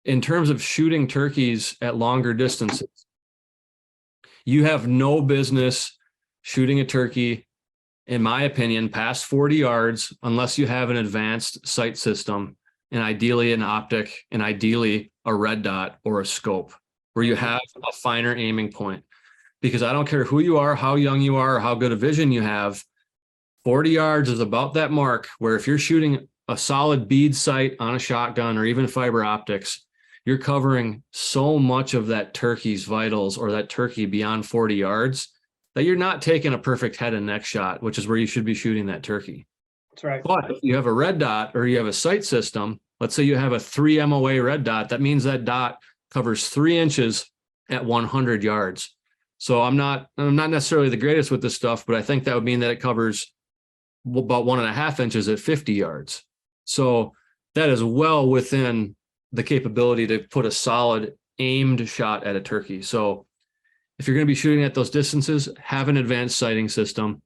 in terms of shooting turkeys at longer distances, you have no business shooting a turkey, in my opinion, past 40 yards, unless you have an advanced sight system, and ideally an optic, and ideally a red dot or a scope, where you have a finer aiming point. Because I don't care who you are, how young you are, or how good a vision you have, 40 yards is about that mark where if you're shooting a solid bead sight on a shotgun or even fiber optics, you're covering so much of that turkey's vitals, or that turkey beyond 40 yards, that you're not taking a perfect head and neck shot, which is where you should be shooting that turkey. That's right. But if you have a red dot, or you have a sight system, let's say you have a 3 MOA red dot, that means that dot covers 3 inches at 100 yards. So I'm not necessarily the greatest with this stuff, but I think that would mean that it covers about 1.5 inches at 50 yards. So that is well within the capability to put a solid aimed shot at a turkey. So if you're going to be shooting at those distances, have an advanced sighting system,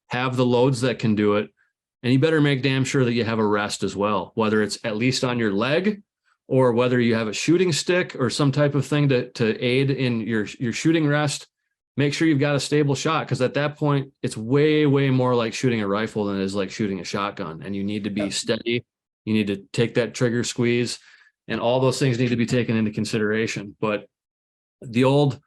have the loads that can do it, and you better make damn sure that you have a rest as well, whether it's at least on your leg, or whether you have a shooting stick or some type of thing to aid in your shooting rest. Make sure you've got a stable shot, because at that point, it's way, way more like shooting a rifle than it is like shooting a shotgun. And you need to be steady. You need to take that trigger squeeze, and all those things need to be taken into consideration. But the old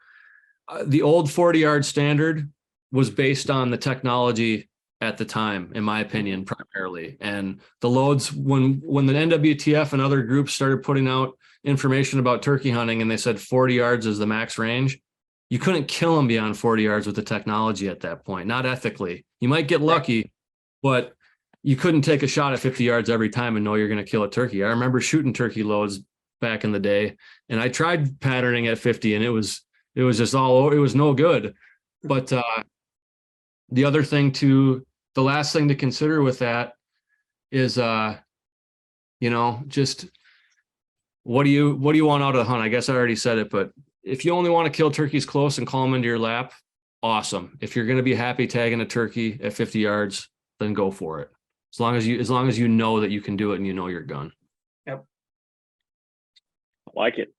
40-yard standard was based on the technology at the time, in my opinion, primarily. And the loads, when the NWTF and other groups started putting out information about turkey hunting, and they said 40 yards is the max range, you couldn't kill them beyond 40 yards with the technology at that point, not ethically. You might get lucky, but you couldn't take a shot at 50 yards every time and know you're going to kill a turkey. I remember shooting turkey loads back in the day, and I tried patterning at 50, and it was no good. But the last thing to consider with that is, just what do you want out of the hunt? I guess I already said it, but if you only want to kill turkeys close and call them into your lap, awesome. If you're going to be happy tagging a turkey at 50 yards, then go for it. As long as you know that you can do it and you know your gun. Yep. I like it.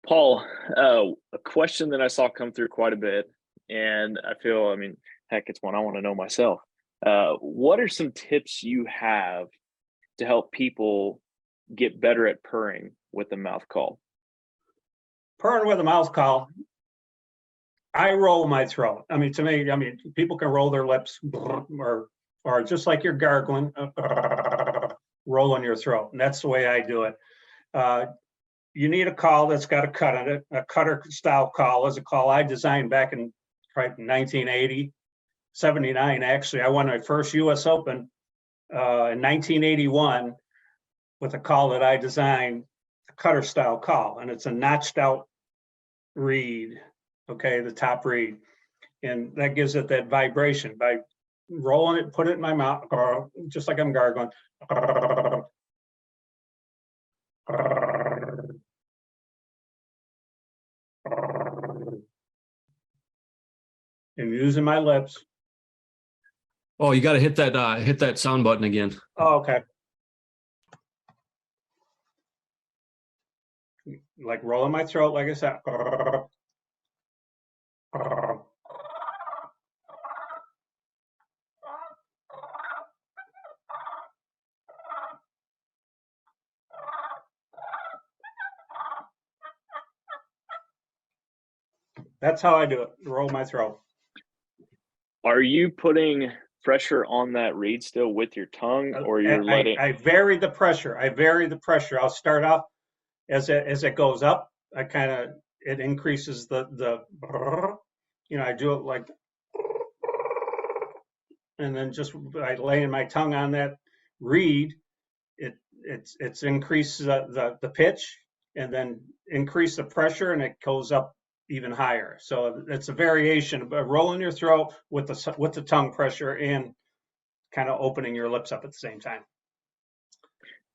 Paul, a question that I saw come through quite a bit, and heck, it's one I want to know myself. What are some tips you have to help people get better at purring with the mouth call? Purring with a mouth call, I roll my throat. To me, people can roll their lips, or just like you're gargling, rolling your throat. And that's the way I do it. You need a call that's got a cut in it. A cutter style call is a call I designed back in 1980, 79, actually. I won my first US Open in 1981 with a call that I designed, a cutter style call. And it's a notched out reed, okay, the top reed. And that gives it that vibration. By rolling it, put it in my mouth, just like I'm gargling. And using my lips. Oh, you got to hit that sound button again. Oh, okay. like rolling my throat, like I said. That's how I do it. Roll my throat. Are you putting pressure on that reed still with your tongue, or you're letting? I vary the pressure. I vary the pressure. I'll start off as it goes up. It increases the I do it like, and then just by laying my tongue on that reed, it's increased the pitch, and then increase the pressure, and it goes up even higher. So it's a variation of rolling your throat with the tongue pressure and kind of opening your lips up at the same time.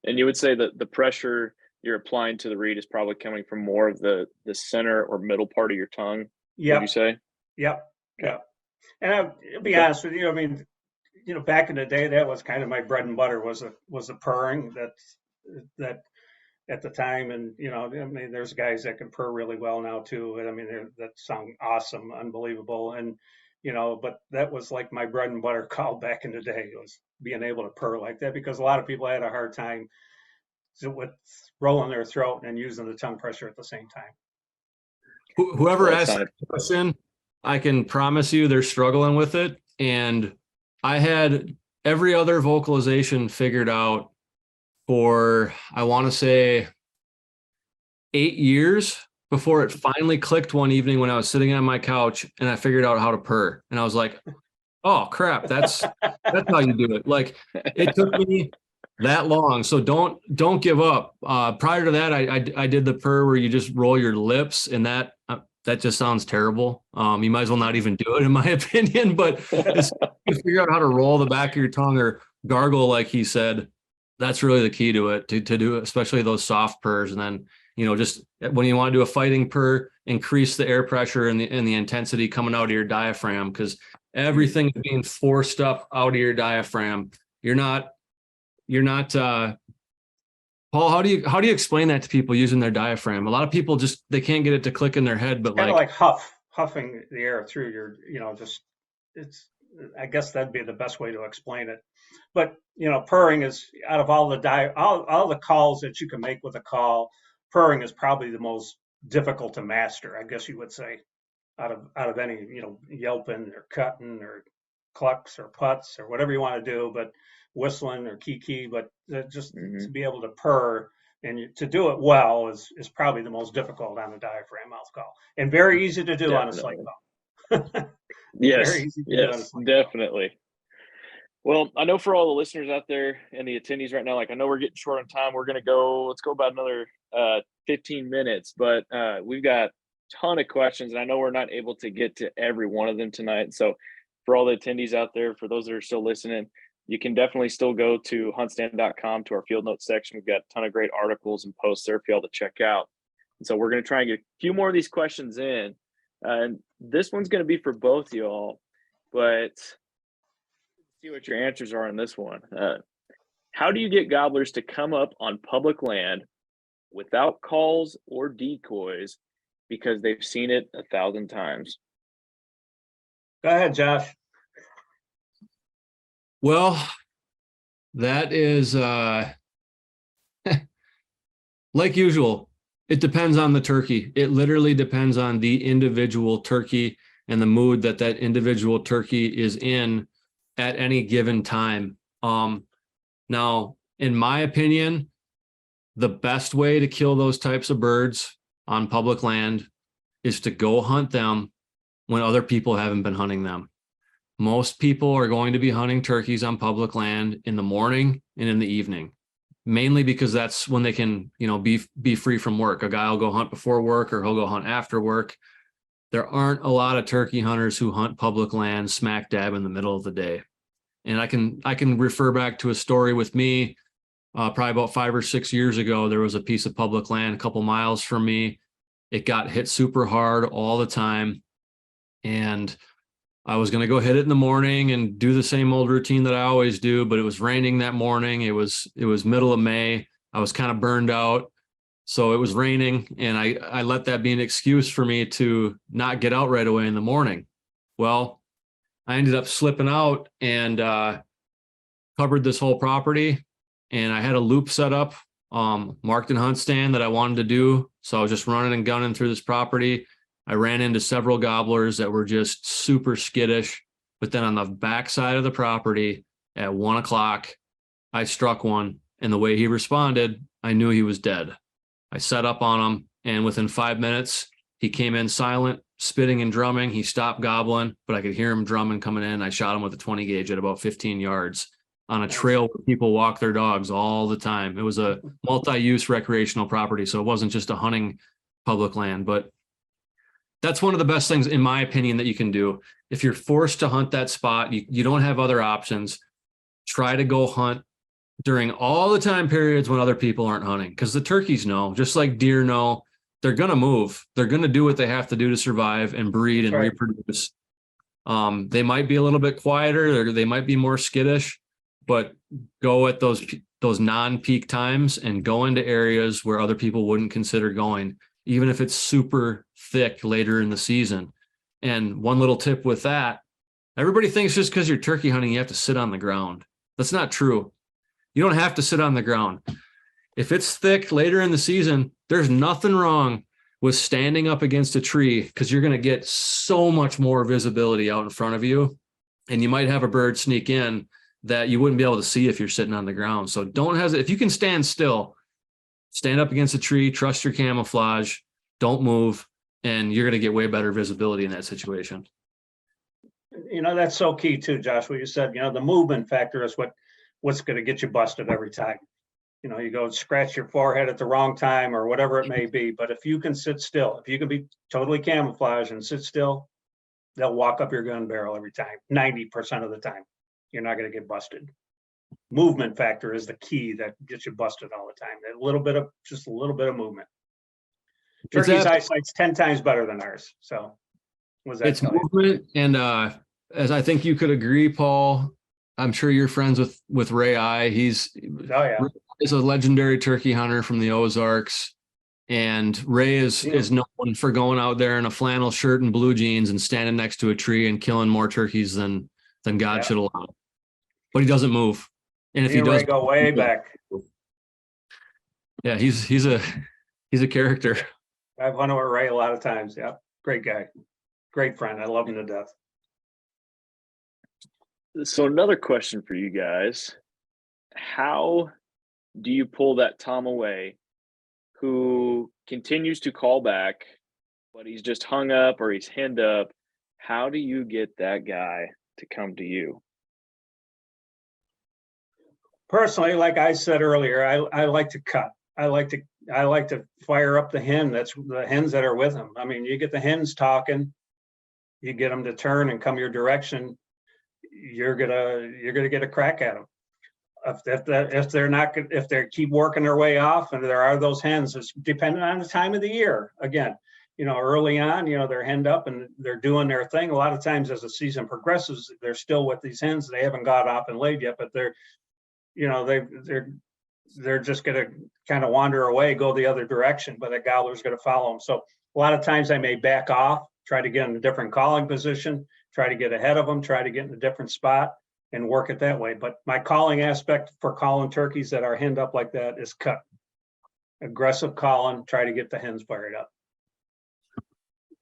And you would say that the pressure you're applying to the reed is probably coming from more of the center or middle part of your tongue. Yeah. Would you say? Yep. Yep. And I'll be honest with you. I mean, back in the day, that was kind of my bread and butter, was the purring that at the time. And, I mean, there's guys that can purr really well now too. And I mean, that sound awesome, unbelievable. And, but that was like my bread and butter call back in the day, was being able to purr like that, because a lot of people had a hard time with rolling their throat and using the tongue pressure at the same time. Whoever asked that question, I can promise you they're struggling with it. And I had every other vocalization figured out for, I want to say, 8 years before it finally clicked one evening when I was sitting on my couch and I figured out how to purr. And I was like, oh crap, that's how you do it. Like, it took me that long. So don't give up. Prior to that, I did the purr where you just roll your lips, and that just sounds terrible. You might as well not even do it, in my opinion. But you figure out how to roll the back of your tongue or gargle, like he said. That's really the key to it, to do it, especially those soft purrs. And then, just when you want to do a fighting purr, increase the air pressure and the intensity coming out of your diaphragm, because everything is being forced up out of your diaphragm. You're not Paul, how do you explain that to people using their diaphragm? A lot of people they can't get it to click in their head, but kind of like huffing the air through your, I guess that'd be the best way to explain it. But, purring is, out of all the calls that you can make with a call, purring is probably the most difficult to master, I guess you would say, out of any, yelping or cutting or clucks or putts or whatever you want to do, but whistling or kiki, but just to be able to purr and to do it well is probably the most difficult on the diaphragm mouth call, and very easy to do. Definitely. On a slate call. Yes, definitely. Well, I know for all the listeners out there and the attendees right now, like, I know we're getting short on time. Let's go about another 15 minutes, but we've got a ton of questions, and I know we're not able to get to every one of them tonight. So for all the attendees out there, for those that are still listening, you can definitely still go to HuntStand.com to our field notes section. We've got a ton of great articles and posts there for y'all to check out. And so we're going to try and get a few more of these questions in. And this one's going to be for both of y'all, but see what your answers are on this one. How do you get gobblers to come up on public land without calls or decoys because they've seen it 1,000 times? Go ahead, Josh. Well, that is like usual. It depends on the turkey. It literally depends on the individual turkey and the mood that individual turkey is in at any given time. Now, in my opinion, the best way to kill those types of birds on public land is to go hunt them when other people haven't been hunting them. Most people are going to be hunting turkeys on public land in the morning and in the evening, mainly because that's when they can, be free from work. A guy will go hunt before work, or he'll go hunt after work. There aren't a lot of turkey hunters who hunt public land smack dab in the middle of the day. And I can refer back to a story with me, probably about 5 or 6 years ago. There was a piece of public land a couple miles from me. It got hit super hard all the time. And I was going to go hit it in the morning and do the same old routine that I always do, but it was raining that morning. It was middle of May. I was kind of burned out. So it was raining, and I let that be an excuse for me to not get out right away in the morning. Well, I ended up slipping out and covered this whole property, and I had a loop set up, marked in HuntStand that I wanted to do. So I was just running and gunning through this property. I ran into several gobblers that were just super skittish, but then on the back side of the property at 1 o'clock, I struck one, and the way he responded, I knew he was dead. I set up on him, and within 5 minutes, he came in silent, spitting and drumming. He stopped gobbling, but I could hear him drumming coming in. I shot him with a 20 gauge at about 15 yards on a trail where people walk their dogs all the time. It was a multi-use recreational property, so it wasn't just a hunting public land. But that's one of the best things, in my opinion, that you can do. If you're forced to hunt that spot, you don't have other options, try to go hunt during all the time periods when other people aren't hunting, because the turkeys know, just like deer know, they're going to move. They're going to do what they have to do to survive and breed and reproduce. They might be a little bit quieter, they might be more skittish, but go at those non-peak times and go into areas where other people wouldn't consider going, even if it's super thick later in the season. And one little tip with that, everybody thinks just because you're turkey hunting, you have to sit on the ground. That's not true. You don't have to sit on the ground. If it's thick later in the season, there's nothing wrong with standing up against a tree, because you're going to get so much more visibility out in front of you. And you might have a bird sneak in that you wouldn't be able to see if you're sitting on the ground. So don't hesitate. If you can stand still, stand up against a tree, trust your camouflage, don't move, and you're going to get way better visibility in that situation. That's so key too, Josh, what you said. The movement factor is what's going to get you busted every time. You go scratch your forehead at the wrong time or whatever it may be. But if you can sit still, if you can be totally camouflaged and sit still, they'll walk up your gun barrel every time. 90% of the time, you're not going to get busted. Movement factor is the key that gets you busted all the time. Just a little bit of movement. Turkey's eyesight's 10 times better than ours. So it's movement. And as I think you could agree, Paul, I'm sure you're friends with Ray Eye. He's a legendary turkey hunter from the Ozarks, and Ray is known for going out there in a flannel shirt and blue jeans and standing next to a tree and killing more turkeys than God should allow. But he doesn't move. And if he does, go way back. Yeah, he's a character. I've hunted with Ray a lot of times. Yeah, great guy, great friend. I love him to death. So another question for you guys: how do you pull that Tom away who continues to call back, but he's just hung up or he's henned up? How do you get that guy to come to you? Personally, like I said earlier, I like to cut. I like to fire up the hen. That's the hens that are with him. I mean, you get the hens talking, you get them to turn and come your direction, you're gonna get a crack at them. If they keep working their way off, and there are those hens, it's depending on the time of the year. Again, early on, they're henned up and they're doing their thing. A lot of times as the season progresses, they're still with these hens. They haven't got off and laid yet, but they're just going to kind of wander away, go the other direction, but the gobbler's going to follow them. So a lot of times I may back off, try to get in a different calling position, try to get ahead of them, try to get in a different spot and work it that way. But my calling aspect for calling turkeys that are henned up like that is cut. Aggressive calling, try to get the hens fired up.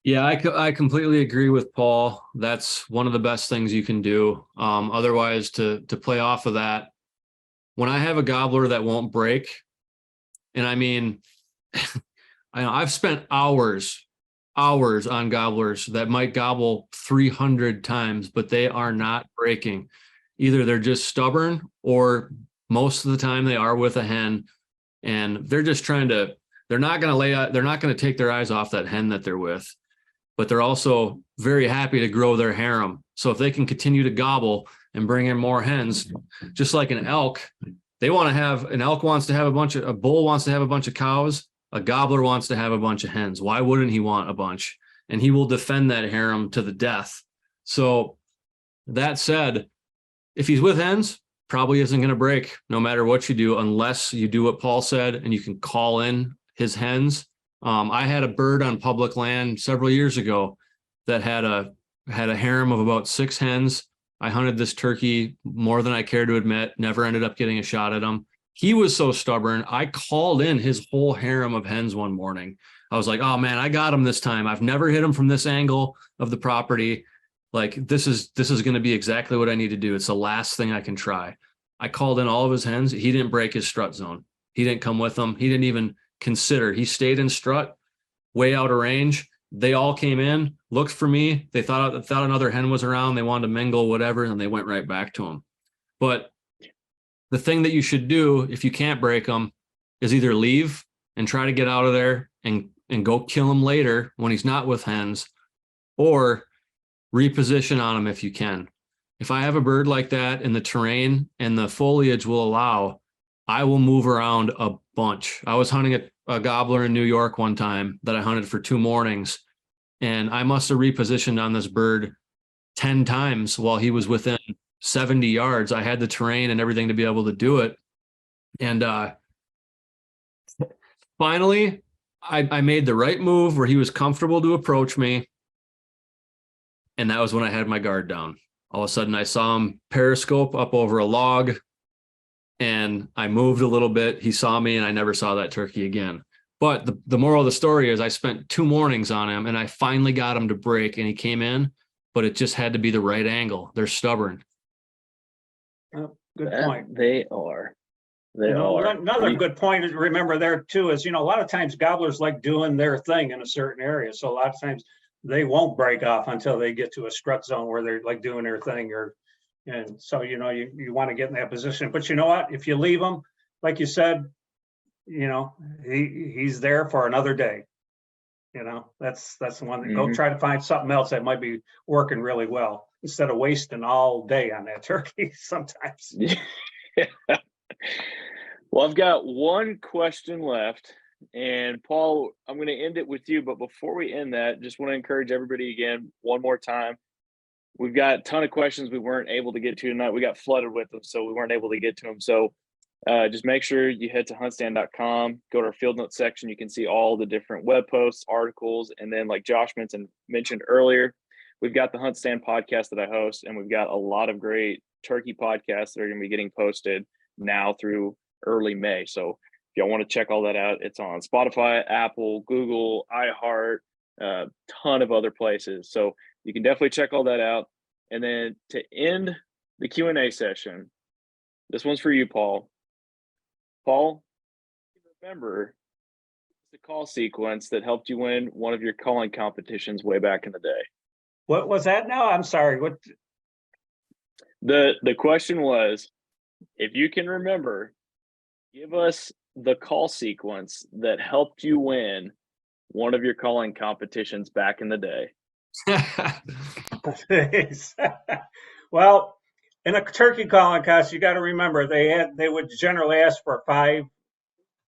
Yeah, I completely agree with Paul. That's one of the best things you can do. Otherwise, to play off of that, when I have a gobbler that won't break, and I mean, I've spent hours on gobblers that might gobble 300 times, but they are not breaking. Either they're just stubborn, or most of the time they are with a hen, and they're just they're not going to take their eyes off that hen that they're with, but they're also very happy to grow their harem. So if they can continue to gobble and bring in more hens, just like an elk, a bull wants to have a bunch of cows. A gobbler wants to have a bunch of hens. Why wouldn't he want a bunch? And he will defend that harem to the death. So that said, if he's with hens, probably isn't going to break no matter what you do, unless you do what Paul said and you can call in his hens. I had a bird on public land several years ago that had a harem of about 6 hens. I hunted this turkey more than I care to admit, never ended up getting a shot at him. He was so stubborn. I called in his whole harem of hens one morning. I was like, oh man, I got him this time. I've never hit him from this angle of the property. Like this is going to be exactly what I need to do. It's the last thing I can try. I called in all of his hens. He didn't break his strut zone. He didn't come with them. He didn't even consider. He stayed in strut, way out of range. They all came in, looked for me. They thought another hen was around. They wanted to mingle, whatever, and they went right back to him. But the thing that you should do if you can't break them is either leave and try to get out of there and go kill him later when he's not with hens, or reposition on him if you can. If I have a bird like that and the terrain and the foliage will allow, I will move around a bunch. I was hunting a gobbler in New York one time that I hunted for 2 mornings, and I must have repositioned on this bird 10 times while he was within 70 yards. I had the terrain and everything to be able to do it. And finally, I made the right move where he was comfortable to approach me. And that was when I had my guard down. All of a sudden I saw him periscope up over a log, and I moved a little bit. He saw me, and I never saw that turkey again. But the moral of the story is I spent 2 mornings on him, and I finally got him to break, and he came in, but it just had to be the right angle. They're stubborn. Oh, good point. They are. They are. Another good point to remember there too is, a lot of times gobblers like doing their thing in a certain area. So a lot of times they won't break off until they get to a strut zone where they're like doing their thing, and so, you want to get in that position. But you know what? If you leave him, like you said, he's there for another day. That's the one that go try to find something else that might be working really well instead of wasting all day on that turkey sometimes. Yeah. Well, I've got one question left, and Paul, I'm going to end it with you. But before we end that, just want to encourage everybody again, one more time. We've got a ton of questions we weren't able to get to tonight. We got flooded with them, so we weren't able to get to them. So just make sure you head to HuntStand.com, go to our field notes section. You can see all the different web posts, articles, and then like Josh mentioned earlier, we've got the HuntStand podcast that I host, and we've got a lot of great turkey podcasts that are going to be getting posted now through early May. So if y'all want to check all that out, it's on Spotify, Apple, Google, iHeart, ton of other places. So you can definitely check all that out. And then to end the Q&A session, this one's for you, Paul. Paul, remember the call sequence that helped you win one of your calling competitions way back in the day? What was that now? I'm sorry. What? The question was, if you can remember, give us the call sequence that helped you win one of your calling competitions back in the day. Well, in a turkey calling contest, you got to remember they would generally ask for 5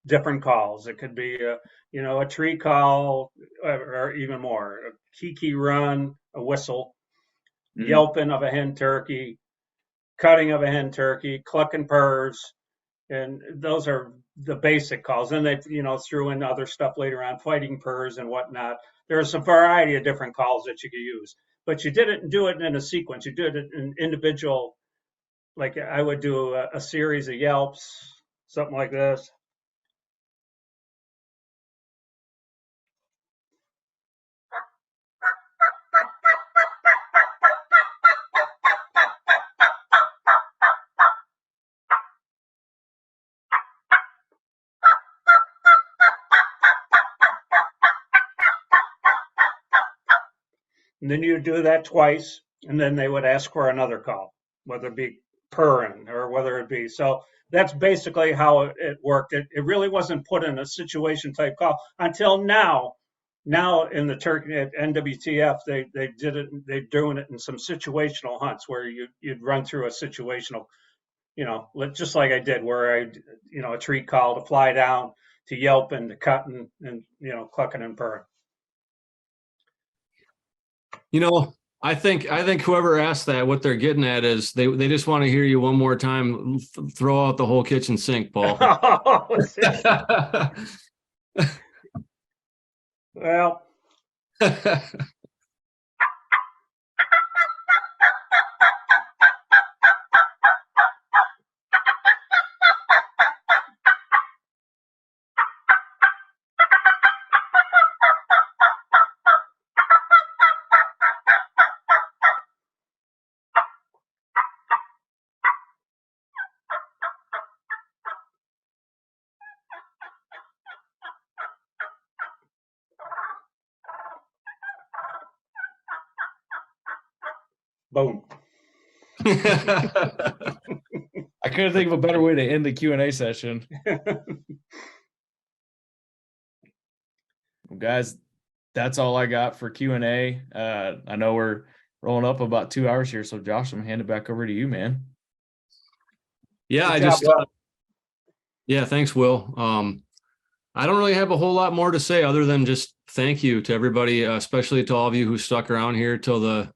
different calls. It could be a tree call or even more, a kiki run, a whistle, yelping of a hen turkey, cutting of a hen turkey, clucking purrs, and those are the basic calls. Then they threw in other stuff later on, fighting purrs and whatnot. There's a variety of different calls that you could use, but you didn't do it in a sequence. You did it in individual. Like I would do a series of yelps, something like this. And then you do that twice, and then they would ask for another call, whether it be purring or whether it be. So that's basically how it worked. It really wasn't put in a situation type call until now. Now in the turkey at NWTF, they did it. They're doing it in some situational hunts where you'd run through a situational, just like I did, where a tree call to fly down, to yelping, to cutting, and clucking and purring. I think whoever asked that, what they're getting at is they just want to hear you one more time throw out the whole kitchen sink, Paul. Well, boom. I couldn't think of a better way to end the Q&A session. Well, guys, that's all I got for Q&A. I know we're rolling up about 2 hours here, so Josh, I'm gonna hand it back over to you, man. Yeah, Good job, Will. yeah, thanks, Will. I don't really have a whole lot more to say other than just thank you to everybody, especially to all of you who stuck around here till the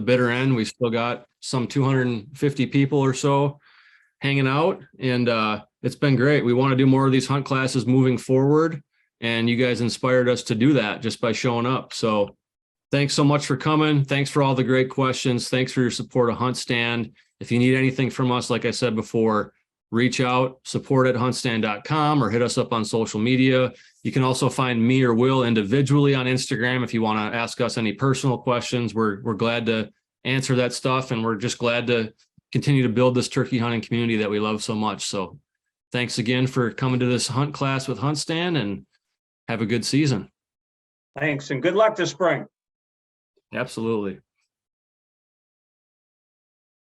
bitter end. We still got some 250 people or so hanging out, and it's been great. We want to do more of these hunt classes moving forward, and you guys inspired us to do that just by showing up. So thanks so much for coming. Thanks for all the great questions. Thanks for your support of HuntStand. If you need anything from us, like I said before, reach out, support@huntstand.com, or hit us up on social media. You can also find me or Will individually on Instagram if you want to ask us any personal questions. We're glad to answer that stuff, and we're just glad to continue to build this turkey hunting community that we love so much. So thanks again for coming to this hunt class with HuntStand, and have a good season. Thanks, and good luck this spring. Absolutely.